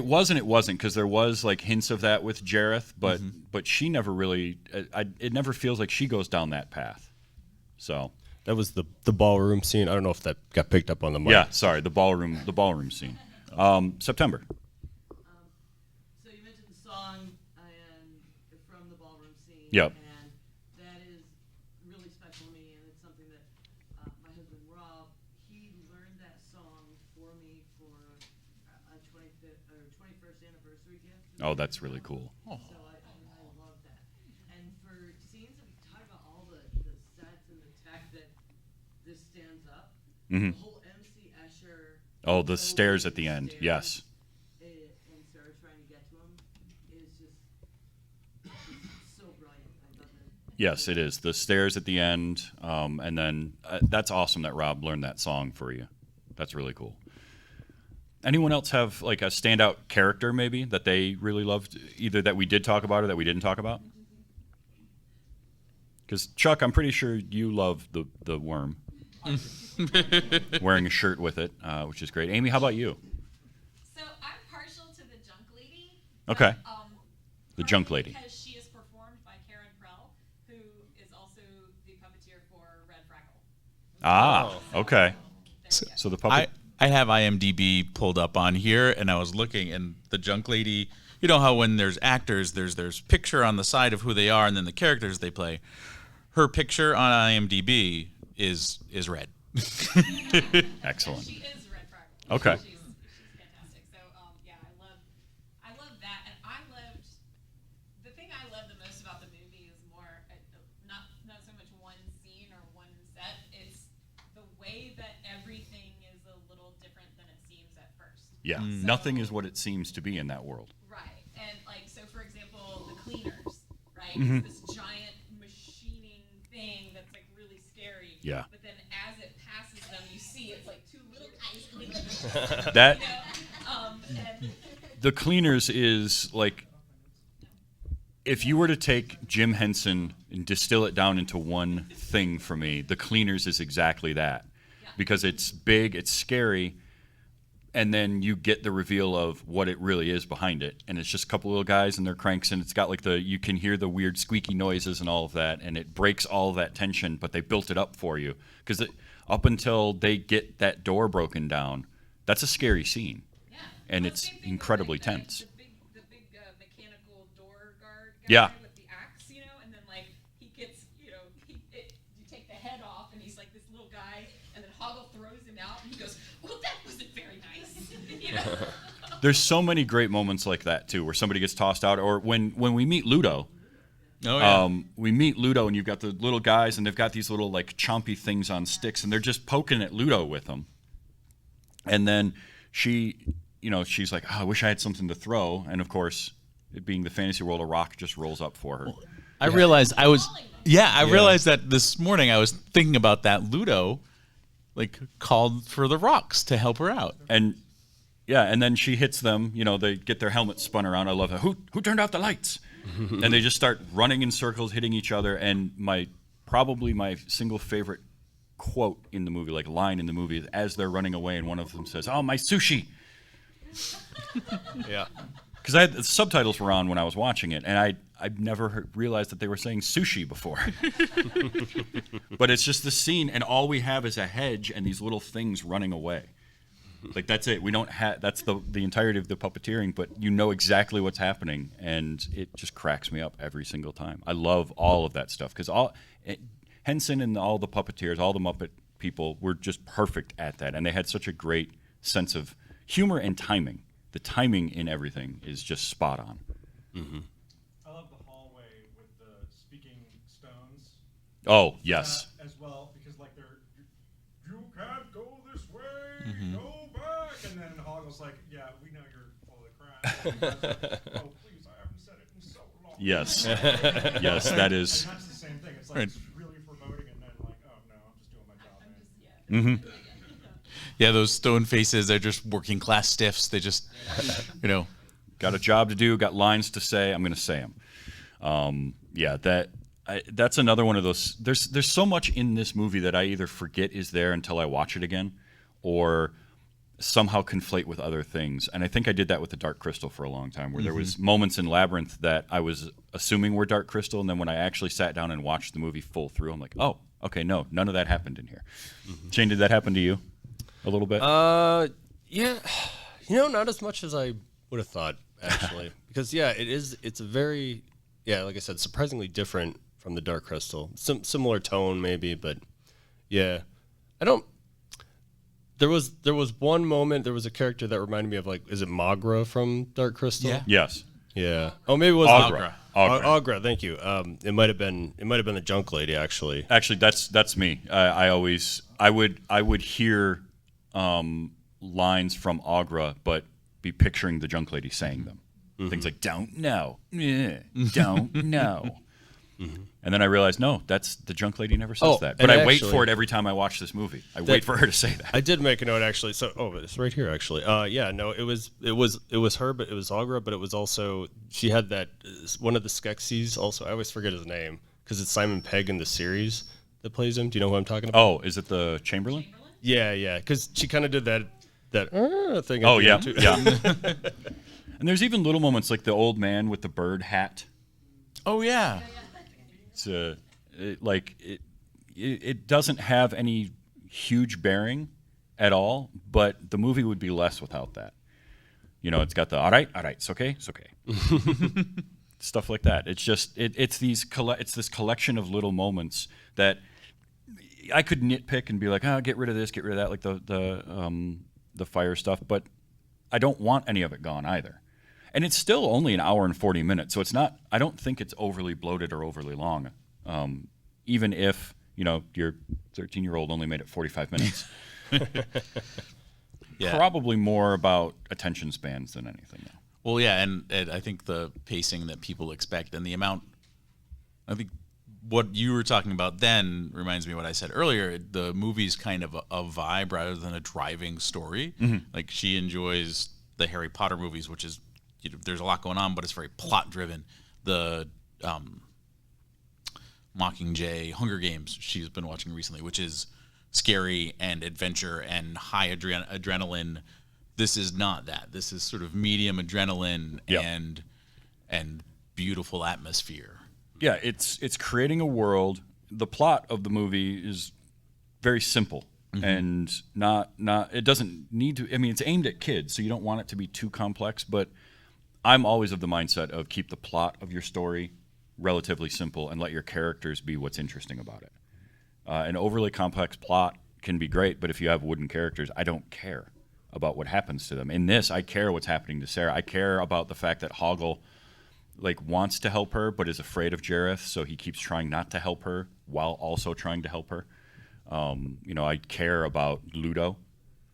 because there was hints of that with Jereth, but she never really. It never feels like she goes down that path. So That was the ballroom scene. I don't know if that got picked up on the mic. yeah, sorry, the ballroom scene. September. So you mentioned the song and from the ballroom scene. Yep. And that is really special to me, and it's something that my husband Rob, he learned that song for me for a 25th or 21st anniversary gift. Oh, that's really cool. So I love that. And for scenes that we talk about all the sets and the tech that this stands up, Mhm. the whole MC Escher. Oh, the stairs at the end. Yes. And Sarah trying to get to him is just it's so brilliant. I love it. Yes, it is. The stairs at the end, and then that's awesome that Rob learned that song for you. That's really cool. Anyone else have a standout character maybe that they really loved, either that we did talk about or that we didn't talk about? Because Chuck, I'm pretty sure you love the worm. Wearing a shirt with it, which is great. Amy, how about you? So I'm partial to the junk lady. Okay. The Partly junk lady. Because she is performed by Karen Prell, who is also the puppeteer for Red Freckle. Ah, okay. There you go. So the puppet. I have IMDb pulled up on here, and I was looking, and the junk lady. You know how when there's actors, there's picture on the side of who they are, and then the characters they play. Her picture on IMDb is red. Excellent. She is Red Freckle. Okay. She's fantastic. So yeah, I love that, and the thing I love the most about the movie is more not so much one scene or one set. It's the way that everything is a little different than it seems at first. Yeah, nothing is what it seems to be in that world. Right, and so for example, the cleaners, right? Mhm. It's this giant machining thing that's really scary. Yeah. But then as it passes them, you see it's two little guys cleaning. That And the Cleaners is if you were to take Jim Henson and distill it down into one thing for me, the Cleaners is exactly that. Because it's big, it's scary, and then you get the reveal of what it really is behind it. And it's just a couple little guys and their cranks, and it's got you can hear the weird squeaky noises and all of that, and it breaks all of that tension, but they built it up for you. Because up until they get that door broken down, that's a scary scene. yeah. And Well, it's same thing with, incredibly the tense. The big mechanical door guard guy Yeah. with the axe, and then he gets, you take the head off, and he's this little guy, and then Hoggle throws him out, and he goes, "Well, that wasn't very nice." There's so many great moments like that too, where somebody gets tossed out, or when we meet Ludo. Oh yeah. We meet Ludo, and you've got the little guys, and they've got these little chompy things on sticks, and they're just poking at Ludo with them. And then she's like, "Oh, I wish I had something to throw," and of course, it being the fantasy world, a rock just rolls up for her. I realized I realized that this morning. I was thinking about that. Ludo, called for the rocks to help her out. And yeah, and then she hits them. They get their helmets spun around. I love that. Who turned off the lights? And they just start running in circles, hitting each other. And probably my single favorite quote in the movie, line in the movie, is as they're running away, and one of them says, "Oh, my sushi." Yeah. Because the subtitles were on when I was watching it, and I've never realized that they were saying sushi before. But it's just the scene, and all we have is a hedge and these little things running away. Like that's it. We don't have that's the entirety of the puppeteering, but you know exactly what's happening, and it just cracks me up every single time. I love all of that stuff because Henson and all the puppeteers, all the Muppet people were just perfect at that, and they had such a great sense of humor and timing. The timing in everything is just spot on. I love the hallway with the speaking stones. Oh yes. As well, because like you can't go this way, go back, and then Hoggle's like, yeah, we know you're full of crap. And like, oh please, I haven't said it in so long. Yes. Yes, that is. And that's the same thing. It's like it's really foreboding, and then like, oh no, I'm just doing my job, man. Yeah, those stone faces, they're just working class stiffs. They just, Got a job to do, got lines to say, I'm going to say them. That's another one of those. There's so much in this movie that I either forget is there until I watch it again, or somehow conflate with other things. And I think I did that with the Dark Crystal for a long time, where there was moments in Labyrinth that I was assuming were Dark Crystal, and then when I actually sat down and watched the movie full through, I'm like, oh, okay, no, none of that happened in here. Shane, did that happen to you a little bit? Yeah, not as much as I would have thought, actually. Because, it's a very, like I said, surprisingly different from the Dark Crystal. Similar tone, maybe, but, yeah. There was one moment, there was a character that reminded me of, like, is it Magra from Dark Crystal? Yeah. Yes. Yeah. Oh, maybe it was Agra. Agra, thank you. It might have been the junk lady, actually. Actually, that's me. I would hear lines from Agra, but be picturing the junk lady saying them. Things like "don't know," "don't know," and then I realized no, that's the junk lady never says that. But I wait for it every time I watch this movie. I wait for her to say that. I did make a note actually. So it's right here actually. It was her, but it was Agra, but it was also she had that one of the Skeksis. Also, I always forget his name because it's Simon Pegg in the series that plays him. Do you know who I'm talking about? Oh, is it the Chamberlain? Yeah, because she kind of did that thing. Oh yeah, yeah. And there's even little moments like the old man with the bird hat. oh yeah. It's it doesn't have any huge bearing at all, but the movie would be less without that. It's got the all right, it's okay, stuff like that. It's just it's this collection of little moments that I could nitpick and be like, get rid of this, get rid of that, like the fire stuff, but I don't want any of it gone either. And it's still only an hour and 40 minutes, so it's not. I don't think it's overly bloated or overly long. Even if your 13-year-old only made it 45 minutes. Yeah. Probably more about attention spans than anything. Well, yeah, and I think the pacing that people expect and the amount. I think what you were talking about then reminds me of what I said earlier. The movie's kind of a vibe rather than a driving story. Like she enjoys the Harry Potter movies, which is. There's a lot going on, but it's very plot driven. The Mockingjay Hunger Games she's been watching recently, which is scary and adventure and high adrenaline. This is not that. This is sort of medium adrenaline and beautiful atmosphere. Yeah, it's creating a world. The plot of the movie is very simple and not. It doesn't need to. I mean, it's aimed at kids, so you don't want it to be too complex, but. I'm always of the mindset of keep the plot of your story relatively simple and let your characters be what's interesting about it. An overly complex plot can be great, but if you have wooden characters, I don't care about what happens to them. In this, I care what's happening to Sarah. I care about the fact that Hoggle wants to help her but is afraid of Jereth, so he keeps trying not to help her while also trying to help her. I care about Ludo.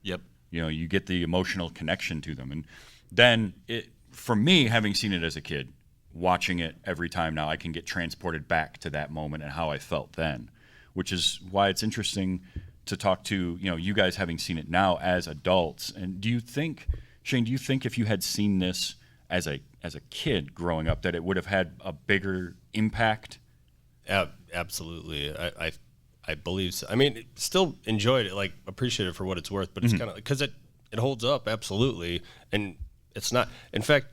Yep. You get the emotional connection to them. And then for me, having seen it as a kid, watching it every time now, I can get transported back to that moment and how I felt then, which is why it's interesting to talk to, you guys having seen it now as adults. And Shane, do you think if you had seen this as a kid growing up that it would have had a bigger impact? Absolutely. I believe so. I mean, still enjoyed it, appreciate it for what it's worth, but it's kind of because it holds up, absolutely. And it's not. In fact,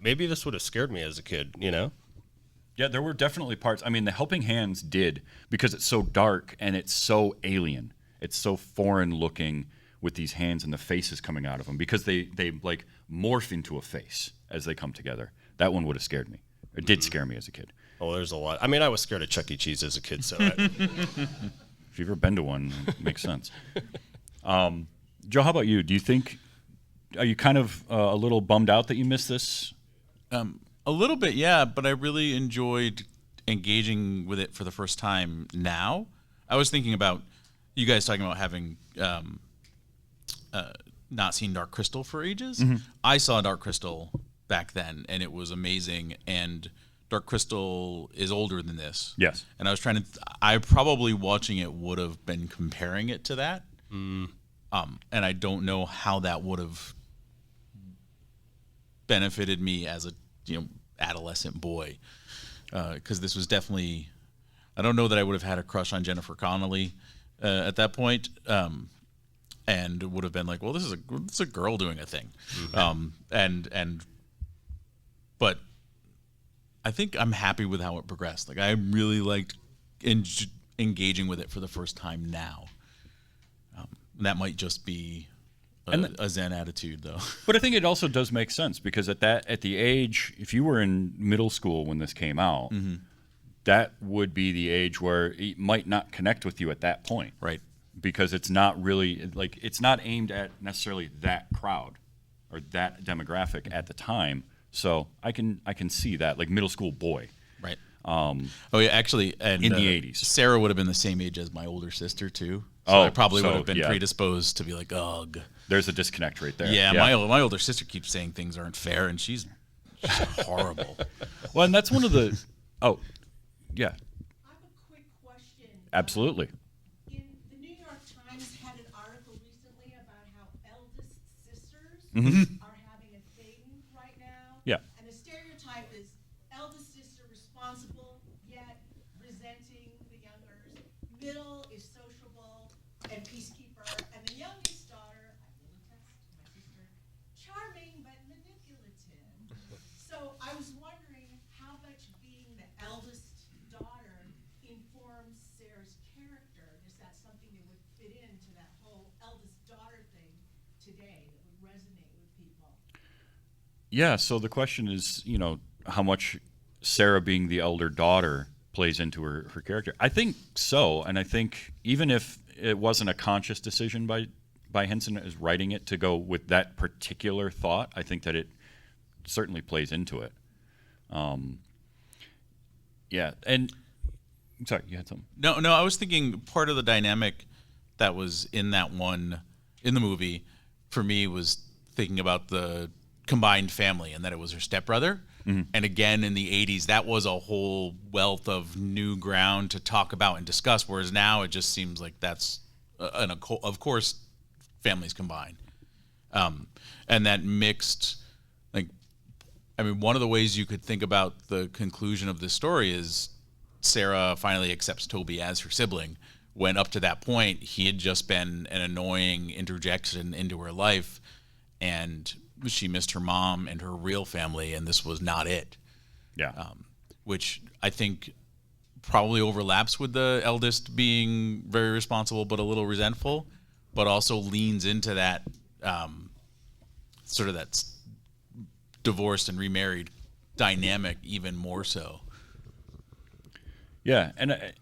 maybe this would have scared me as a kid, Yeah, there were definitely parts. I mean, The Helping Hands did because it's so dark and it's so alien. It's so foreign looking with these hands and the faces coming out of them because they like morph into a face as they come together. That one would have scared me. It did scare me as a kid. Oh, there's a lot. I mean, I was scared of Chuck E. Cheese as a kid, so If you've ever been to one, it makes sense. Joe, how about you? Do you think, are you kind of a little bummed out that you missed this? A little bit, yeah, but I really enjoyed engaging with it for the first time now. I was thinking about you guys talking about having not seen Dark Crystal for ages. Mm-hmm. I saw Dark Crystal back then, and it was amazing, and Dark Crystal is older than this. Yes. And I probably watching it would have been comparing it to that. And I don't know how that would have benefited me as a adolescent boy. Because this was definitely, I don't know that I would have had a crush on Jennifer Connelly at that point. And would have been like, well, this is a girl doing a thing. But I think I'm happy with how it progressed. Like I really liked engaging with it for the first time now. That might just be a Zen attitude, though. But I think it also does make sense because at the age, if you were in middle school when this came out, that would be the age where it might not connect with you at that point, right? Because it's not really like it's not aimed at necessarily that crowd or that demographic at the time. So I can see that, like middle school boy. Right. Oh yeah, actually, and in the 80s, Sarah would have been the same age as my older sister too. So I probably would have been predisposed to be like, ugh. There's a disconnect right there. Yeah, my older sister keeps saying things aren't fair, and she's horrible. Well, and that's one of the. Oh, yeah. I have a quick question. Absolutely. The New York Times had an article recently about how eldest sisters are having a thing right now. Yeah. And the stereotype is eldest sister responsible, yet resenting the youngers. Middle is sociable and peacekeeper. And the youngest daughter, I will attest, my sister, charming but manipulative. So I was wondering how much being the eldest daughter informs Sarah's character. Is that something that would fit into that whole eldest daughter thing today that would resonate with people? Yeah, so the question is, how much Sarah being the elder daughter plays into her character. I think so, and I think even if it wasn't a conscious decision by Henson as writing it to go with that particular thought, I think that it certainly plays into it. Yeah, and sorry, you had something. No, I was thinking part of the dynamic that was in the movie, for me was thinking about the combined family and that it was her stepbrother. And again, in the 80s, that was a whole wealth of new ground to talk about and discuss, whereas now it just seems like that's, of course, families combined. And that mixed, one of the ways you could think about the conclusion of this story is Sarah finally accepts Toby as her sibling, when up to that point, he had just been an annoying interjection into her life, and she missed her mom and her real family, and this was not it. Yeah. Which I think probably overlaps with the eldest being very responsible but a little resentful, but also leans into that sort of that divorced and remarried dynamic even more so. Yeah, and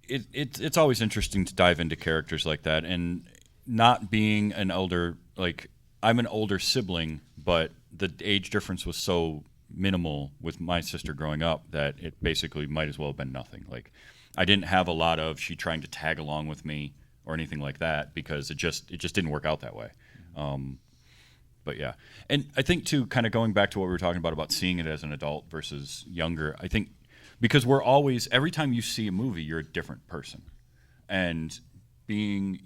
it's always interesting to dive into characters like that, and not being an elder, like I'm an older sibling, but the age difference was so minimal with my sister growing up that it basically might as well have been nothing. Like I didn't have a lot of she trying to tag along with me or anything like that because it just didn't work out that way. But yeah, and I think too, kind of going back to what we were talking about seeing it as an adult versus younger, I think because we're always, every time you see a movie, you're a different person, and being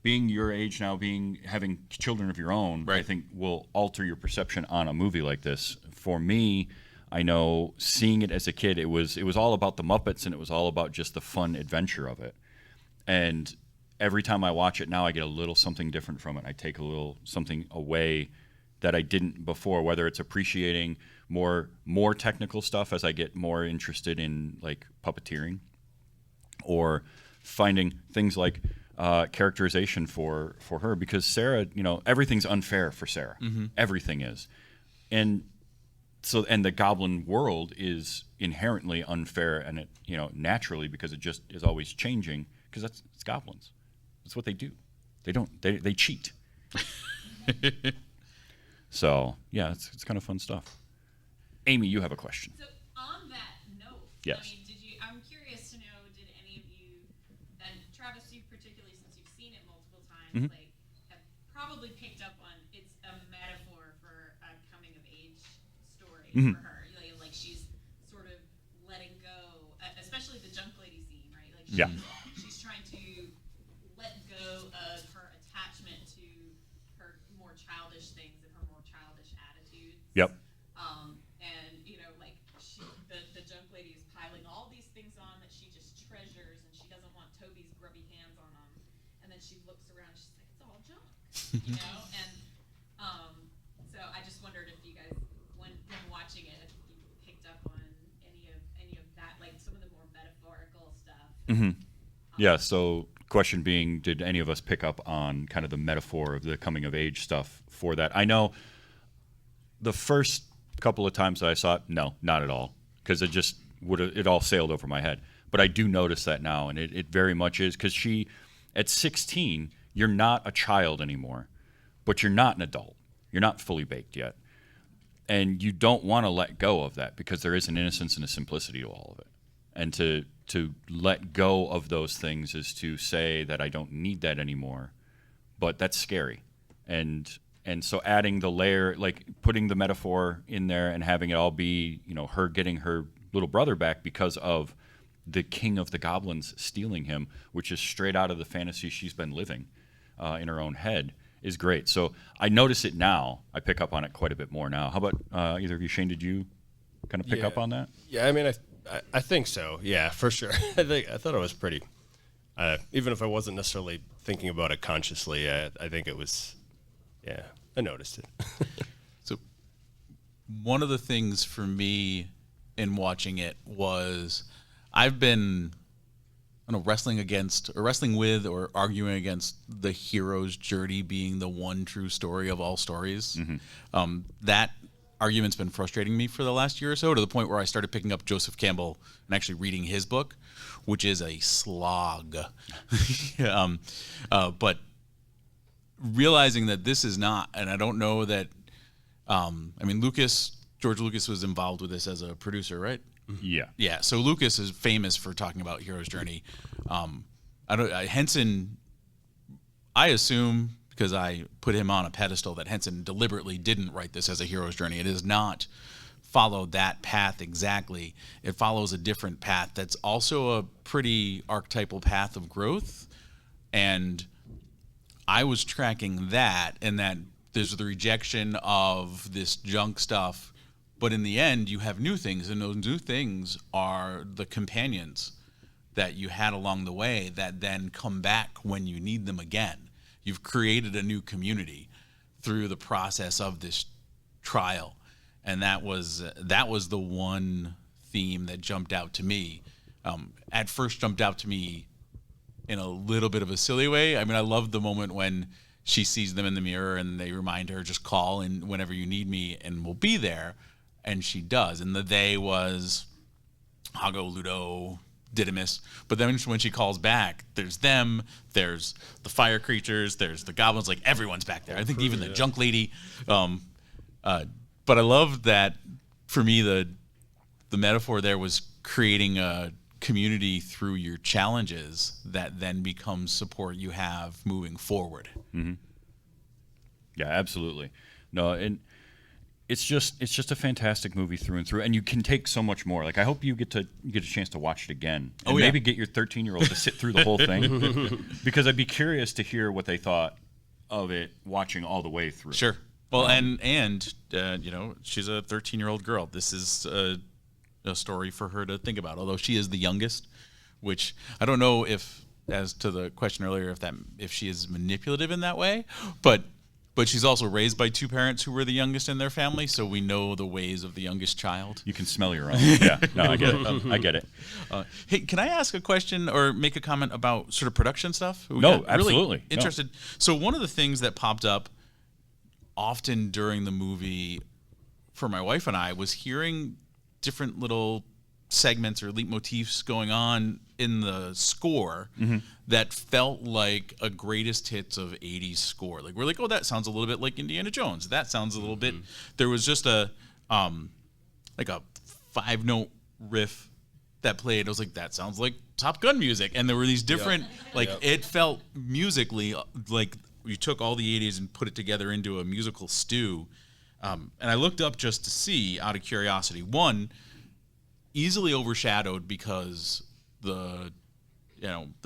your age now, having children of your own, right, I think will alter your perception on a movie like this. For me, I know seeing it as a kid, it was all about the Muppets, and it was all about just the fun adventure of it. And every time I watch it now, I get a little something different from it. I take a little something away that I didn't before, whether it's appreciating more technical stuff as I get more interested in like puppeteering, or finding things like characterization for her, because Sarah, everything's unfair for Sarah. Everything is, and the goblin world is inherently unfair, and it naturally, because it just is always changing, because it's goblins. That's what they do. They cheat. So yeah, it's kind of fun stuff. Amy, you have a question. So on that note, Yes. I mean, I'm curious to know, did any of you, and Travis, you particularly, since you've seen it multiple times, like, have probably picked up on it's a metaphor for a coming of age story for her. Like she's sort of letting go, especially the junk lady scene, right? Like she's trying to let go of her attachment to her more childish things and her more childish attitudes. Yep. And like the junk lady is piling all these things on that she just treasures, and she doesn't want Toby's grubby hands on them. And then she looks around, she's like, it's all junk, And so I just wondered if you guys, when watching it, if you picked up on any of that, like some of the more metaphorical stuff. Yeah. So, question being, did any of us pick up on kind of the metaphor of the coming of age stuff for that? I know the first couple of times that I saw it, no, not at all, because it all sailed over my head. But I do notice that now, and it very much is, because at 16, you're not a child anymore, but you're not an adult. You're not fully baked yet, and you don't want to let go of that, because there is an innocence and a simplicity to all of it. And to let go of those things is to say that I don't need that anymore, but that's scary. And so adding the layer, like putting the metaphor in there and having it all be, her getting her little brother back because of the king of the goblins stealing him, which is straight out of the fantasy she's been living in her own head, is great. So I notice it now. I pick up on it quite a bit more now. How about either of you? Shane, did you kind of pick up on that? Yeah, I mean, I think so. Yeah, for sure. I thought it was pretty. Even if I wasn't necessarily thinking about it consciously, I think it was. Yeah, I noticed it. So one of the things for me in watching it was I've been wrestling with or arguing against the hero's journey being the one true story of all stories. That argument's been frustrating me for the last year or so, to the point where I started picking up Joseph Campbell and actually reading his book, which is a slog. But realizing that this is not, and I don't know that, George Lucas was involved with this as a producer, right? Yeah. Yeah. So Lucas is famous for talking about hero's journey. Henson, I assume, because I put him on a pedestal, that Henson deliberately didn't write this as a hero's journey. It does not follow that path exactly. It follows a different path that's also a pretty archetypal path of growth. And I was tracking that, and that there's the rejection of this junk stuff, but in the end, you have new things, and those new things are the companions that you had along the way that then come back when you need them again. You've created a new community through the process of this trial, and that was the one theme that jumped out to me. At first, jumped out to me in a little bit of a silly way. I mean, I love the moment when she sees them in the mirror and they remind her, just call and whenever you need me and we'll be there. And she does. And the they was Houde, Ludo, Didymus. But then when she calls back, there's them, there's the fire creatures, there's the goblins, like everyone's back there. I think even the junk lady. But I love that, for me, the metaphor there was creating a community through your challenges that then becomes support you have moving forward. Yeah, absolutely. No, and it's just a fantastic movie through and through, and you can take so much more. Like, I hope you get a chance to watch it again, and maybe get your 13-year-old to sit through the whole thing, because I'd be curious to hear what they thought of it watching all the way through. Sure. Well, and she's a 13-year-old girl. This is a story for her to think about, although she is the youngest, which I don't know if, as to the question earlier, if she is manipulative in that way, but but she's also raised by two parents who were the youngest in their family, so we know the ways of the youngest child. You can smell your own. Yeah, no, I get it. I get it. Hey, can I ask a question or make a comment about sort of production stuff? We No, got really absolutely. interested. No. So one of the things that popped up often during the movie for my wife and I was hearing different little segments or leitmotifs going on in the score that felt like a greatest hits of 80s score. Like we're like, oh, that sounds a little bit like Indiana Jones. That sounds a little bit. There was just a like a 5-note riff that played. I was like, that sounds like Top Gun music. And there were these different it felt musically like you took all the 80s and put it together into a musical stew. And I looked up just to see, out of curiosity, one, easily overshadowed because the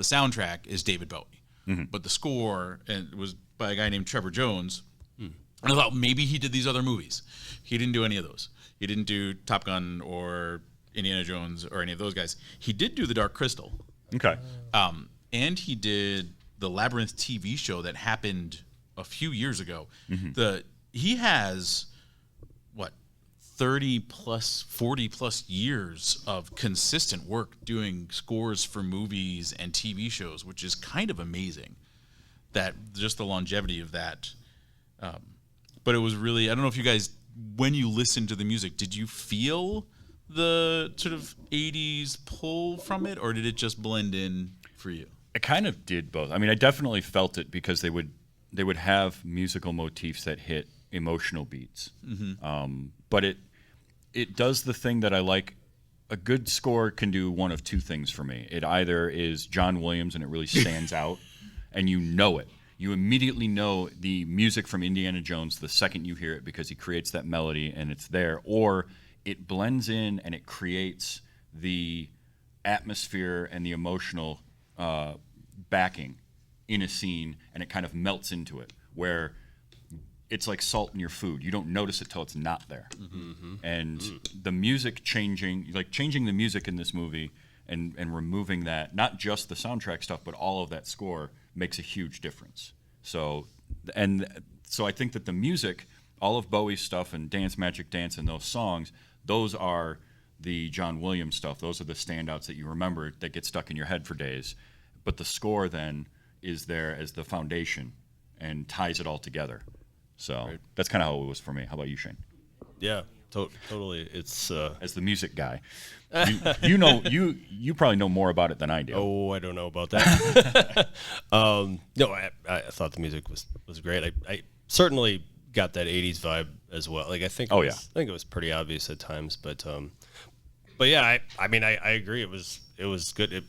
soundtrack is David Bowie, but the score was by a guy named Trevor Jones. And I thought maybe he did these other movies. He didn't do any of those. He didn't do Top Gun or Indiana Jones or any of those guys. He did do The Dark Crystal. Okay. And he did the Labyrinth TV show that happened a few years ago. He has 30 plus 40 plus years of consistent work doing scores for movies and TV shows, which is kind of amazing, that just the longevity of that. But it was really, I don't know if you guys, when you listened to the music, did you feel the sort of 80s pull from it, or did it just blend in for you? I kind of did both. I mean, I definitely felt it because they would have musical motifs that hit emotional beats. But it does the thing that I like. A good score can do one of two things for me. It either is John Williams and it really stands out, and you know it. You immediately know the music from Indiana Jones the second you hear it because he creates that melody and it's there. Or it blends in and it creates the atmosphere and the emotional backing in a scene, and it kind of melts into it, where it's like salt in your food. You don't notice it till it's not there. And the music changing the music in this movie and removing that, not just the soundtrack stuff, but all of that score makes a huge difference. So I think that the music, all of Bowie's stuff and Dance Magic Dance and those songs, those are the John Williams stuff. Those are the standouts that you remember that get stuck in your head for days. But the score then is there as the foundation and ties it all together. So that's kind of how it was for me. How about you, Shane? Yeah, totally. It's as the music guy, you probably know more about it than I do. Oh, I don't know about that. No, I thought the music was great. I certainly got that 80s vibe as well. Like I think I think it was pretty obvious at times, but yeah, I mean I agree. It was good.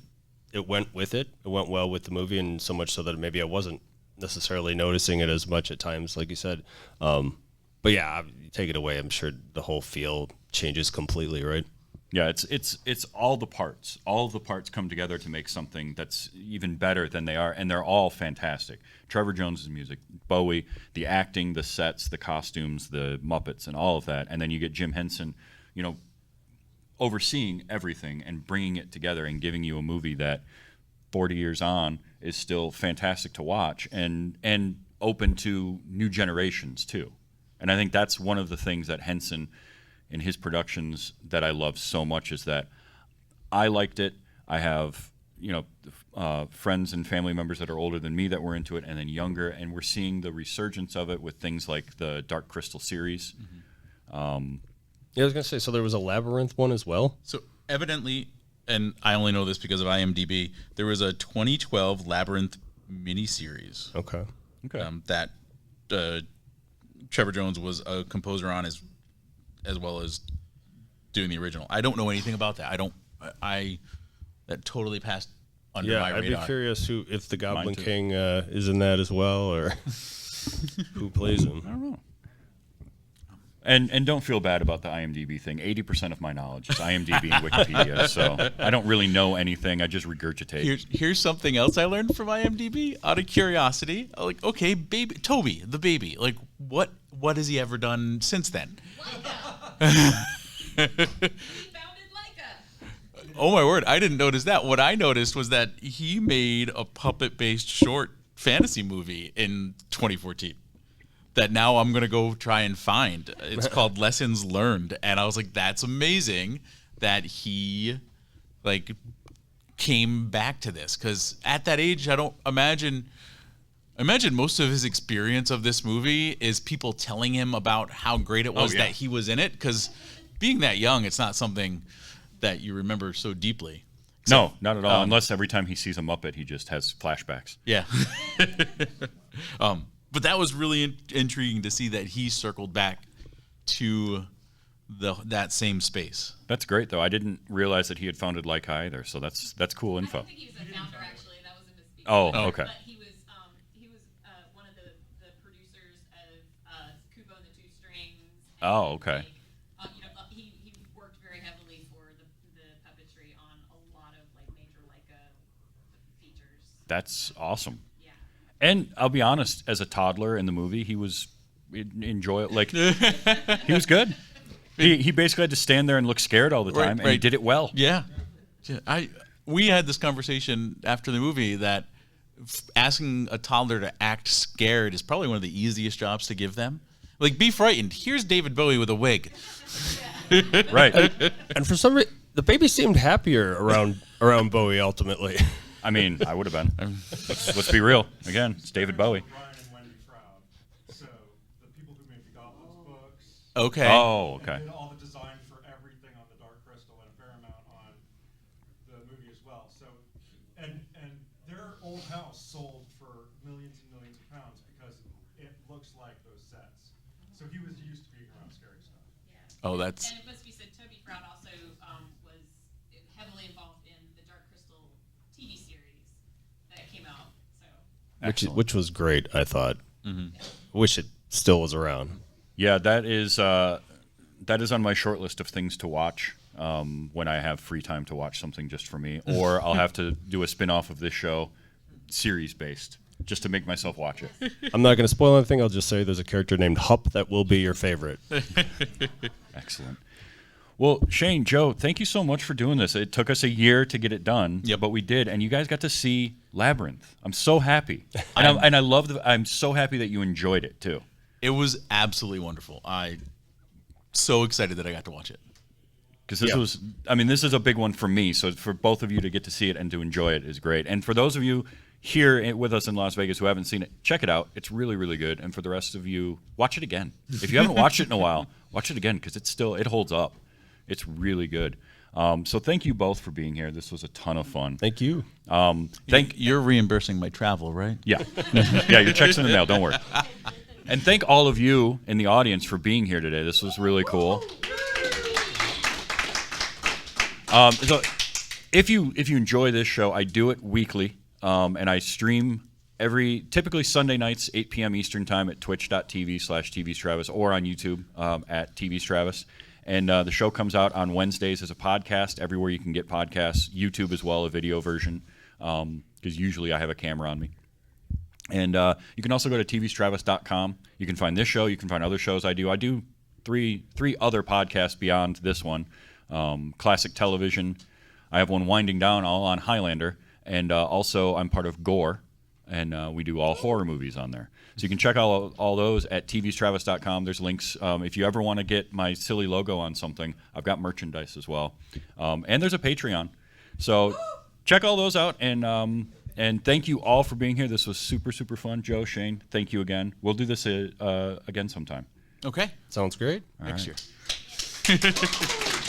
It went with it. It went well with the movie, and so much so that maybe I wasn't necessarily noticing it as much at times, like you said. But yeah, you take it away, I'm sure the whole feel changes completely, right? Yeah, it's all the parts. All of the parts come together to make something that's even better than they are, and they're all fantastic. Trevor Jones's music, Bowie, the acting, the sets, the costumes, the Muppets, and all of that. And then you get Jim Henson, overseeing everything and bringing it together and giving you a movie that 40 years on is still fantastic to watch and open to new generations too. And I think that's one of the things that Henson in his productions that I love so much is that I liked it. I have friends and family members that are older than me that were into it, and then younger, and we're seeing the resurgence of it with things like the Dark Crystal series. Yeah, I was gonna say, so there was a Labyrinth one as well. So evidently, and I only know this because of IMDb, there was a 2012 Labyrinth miniseries. Okay. That Trevor Jones was a composer on as well as doing the original. I don't know anything about that. That totally passed under my radar. I'd be curious if the Goblin King is in that as well, or who plays him. I don't know. And don't feel bad about the IMDb thing. 80% of my knowledge is IMDb and Wikipedia, so I don't really know anything. I just regurgitate. Here's something else I learned from IMDb out of curiosity. Like, okay, baby Toby, the baby. Like, what has he ever done since then? He founded Leica. Oh my word, I didn't notice that. What I noticed was that he made a puppet-based short fantasy movie in 2014. that now I'm gonna go try and find. It's called Lessons Learned, and I was like, that's amazing that he like came back to this, because at that age, I don't imagine most of his experience of this movie is people telling him about how great it was that he was in it, because being that young, it's not something that you remember so deeply. No, not at all. Unless every time he sees a Muppet, he just has flashbacks. Yeah. But that was really intriguing to see that he circled back to that same space. That's great, though. I didn't realize that he had founded Like either, so that's cool info. I don't think he was a founder, actually. That was a misspeak. Oh, okay. But he was one of the producers of Kubo and the Two Strings. Oh, okay. He worked very heavily for the puppetry on a lot of major features. That's awesome. Yeah. And I'll be honest, as a toddler in the movie, he was enjoyable. He was good. He basically had to stand there and look scared all the time, and he did it well. Yeah. We had this conversation after the movie that asking a toddler to act scared is probably one of the easiest jobs to give them. Like, be frightened. Here's David Bowie with a wig. Right. And for some reason, the baby seemed happier around Bowie ultimately. I mean, I would have been. Let's be real. Again, it's David Bowie. Brian and Wendy Froud. So the people who made the Goblins books. Okay. Oh, okay. Did all the design for everything on the Dark Crystal and a fair amount on the movie as well. So, and their old house sold for millions and millions of pounds because it looks like those sets. So he was used to being around scary stuff. Yeah. Oh, that's. And it must be said, Toby Froud also was heavily involved in the Dark Crystal TV series that came out. So. Which was great, I thought. Mm-hmm. Wish it still was around. Yeah, that is on my short list of things to watch when I have free time to watch something just for me, or I'll have to do a spin-off of this show, series-based, just to make myself watch it. I'm not going to spoil anything. I'll just say there's a character named Hupp that will be your favorite. Excellent. Well, Shane, Joe, thank you so much for doing this. It took us a year to get it done, but we did, and you guys got to see Labyrinth. I'm so happy, and I love. I'm so happy that you enjoyed it too. It was absolutely wonderful. I'm so excited that I got to watch it. Because this is a big one for me. So for both of you to get to see it and to enjoy it is great. And for those of you here with us in Las Vegas who haven't seen it, check it out. It's really, really good. And for the rest of you, watch it again. If you haven't watched it in a while, watch it again because it holds up. It's really good. So thank you both for being here. This was a ton of fun. Thank you. You're reimbursing my travel, right? Yeah. Yeah, your check's in the mail. Don't worry. And thank all of you in the audience for being here today. This was really cool. So if you enjoy this show, I do it weekly, and I stream typically Sunday nights, 8 p.m. Eastern time at twitch.tv/tvstravis or on YouTube at tvstravis. And the show comes out on Wednesdays as a podcast everywhere you can get podcasts, YouTube as well, a video version, because usually I have a camera on me. And you can also go to tvstravis.com. You can find this show. You can find other shows I do. I do three other podcasts beyond this one. Classic television. I have one Winding Down, all on Highlander. And also I'm part of Gore, and we do all horror movies on there. So you can check out all those at tvstravis.com. There's links. If you ever want to get my silly logo on something, I've got merchandise as well. And there's a Patreon. So check all those out, and thank you all for being here. This was super, super fun. Joe, Shane, thank you again. We'll do this again sometime. Okay. Sounds great. All Next right. year.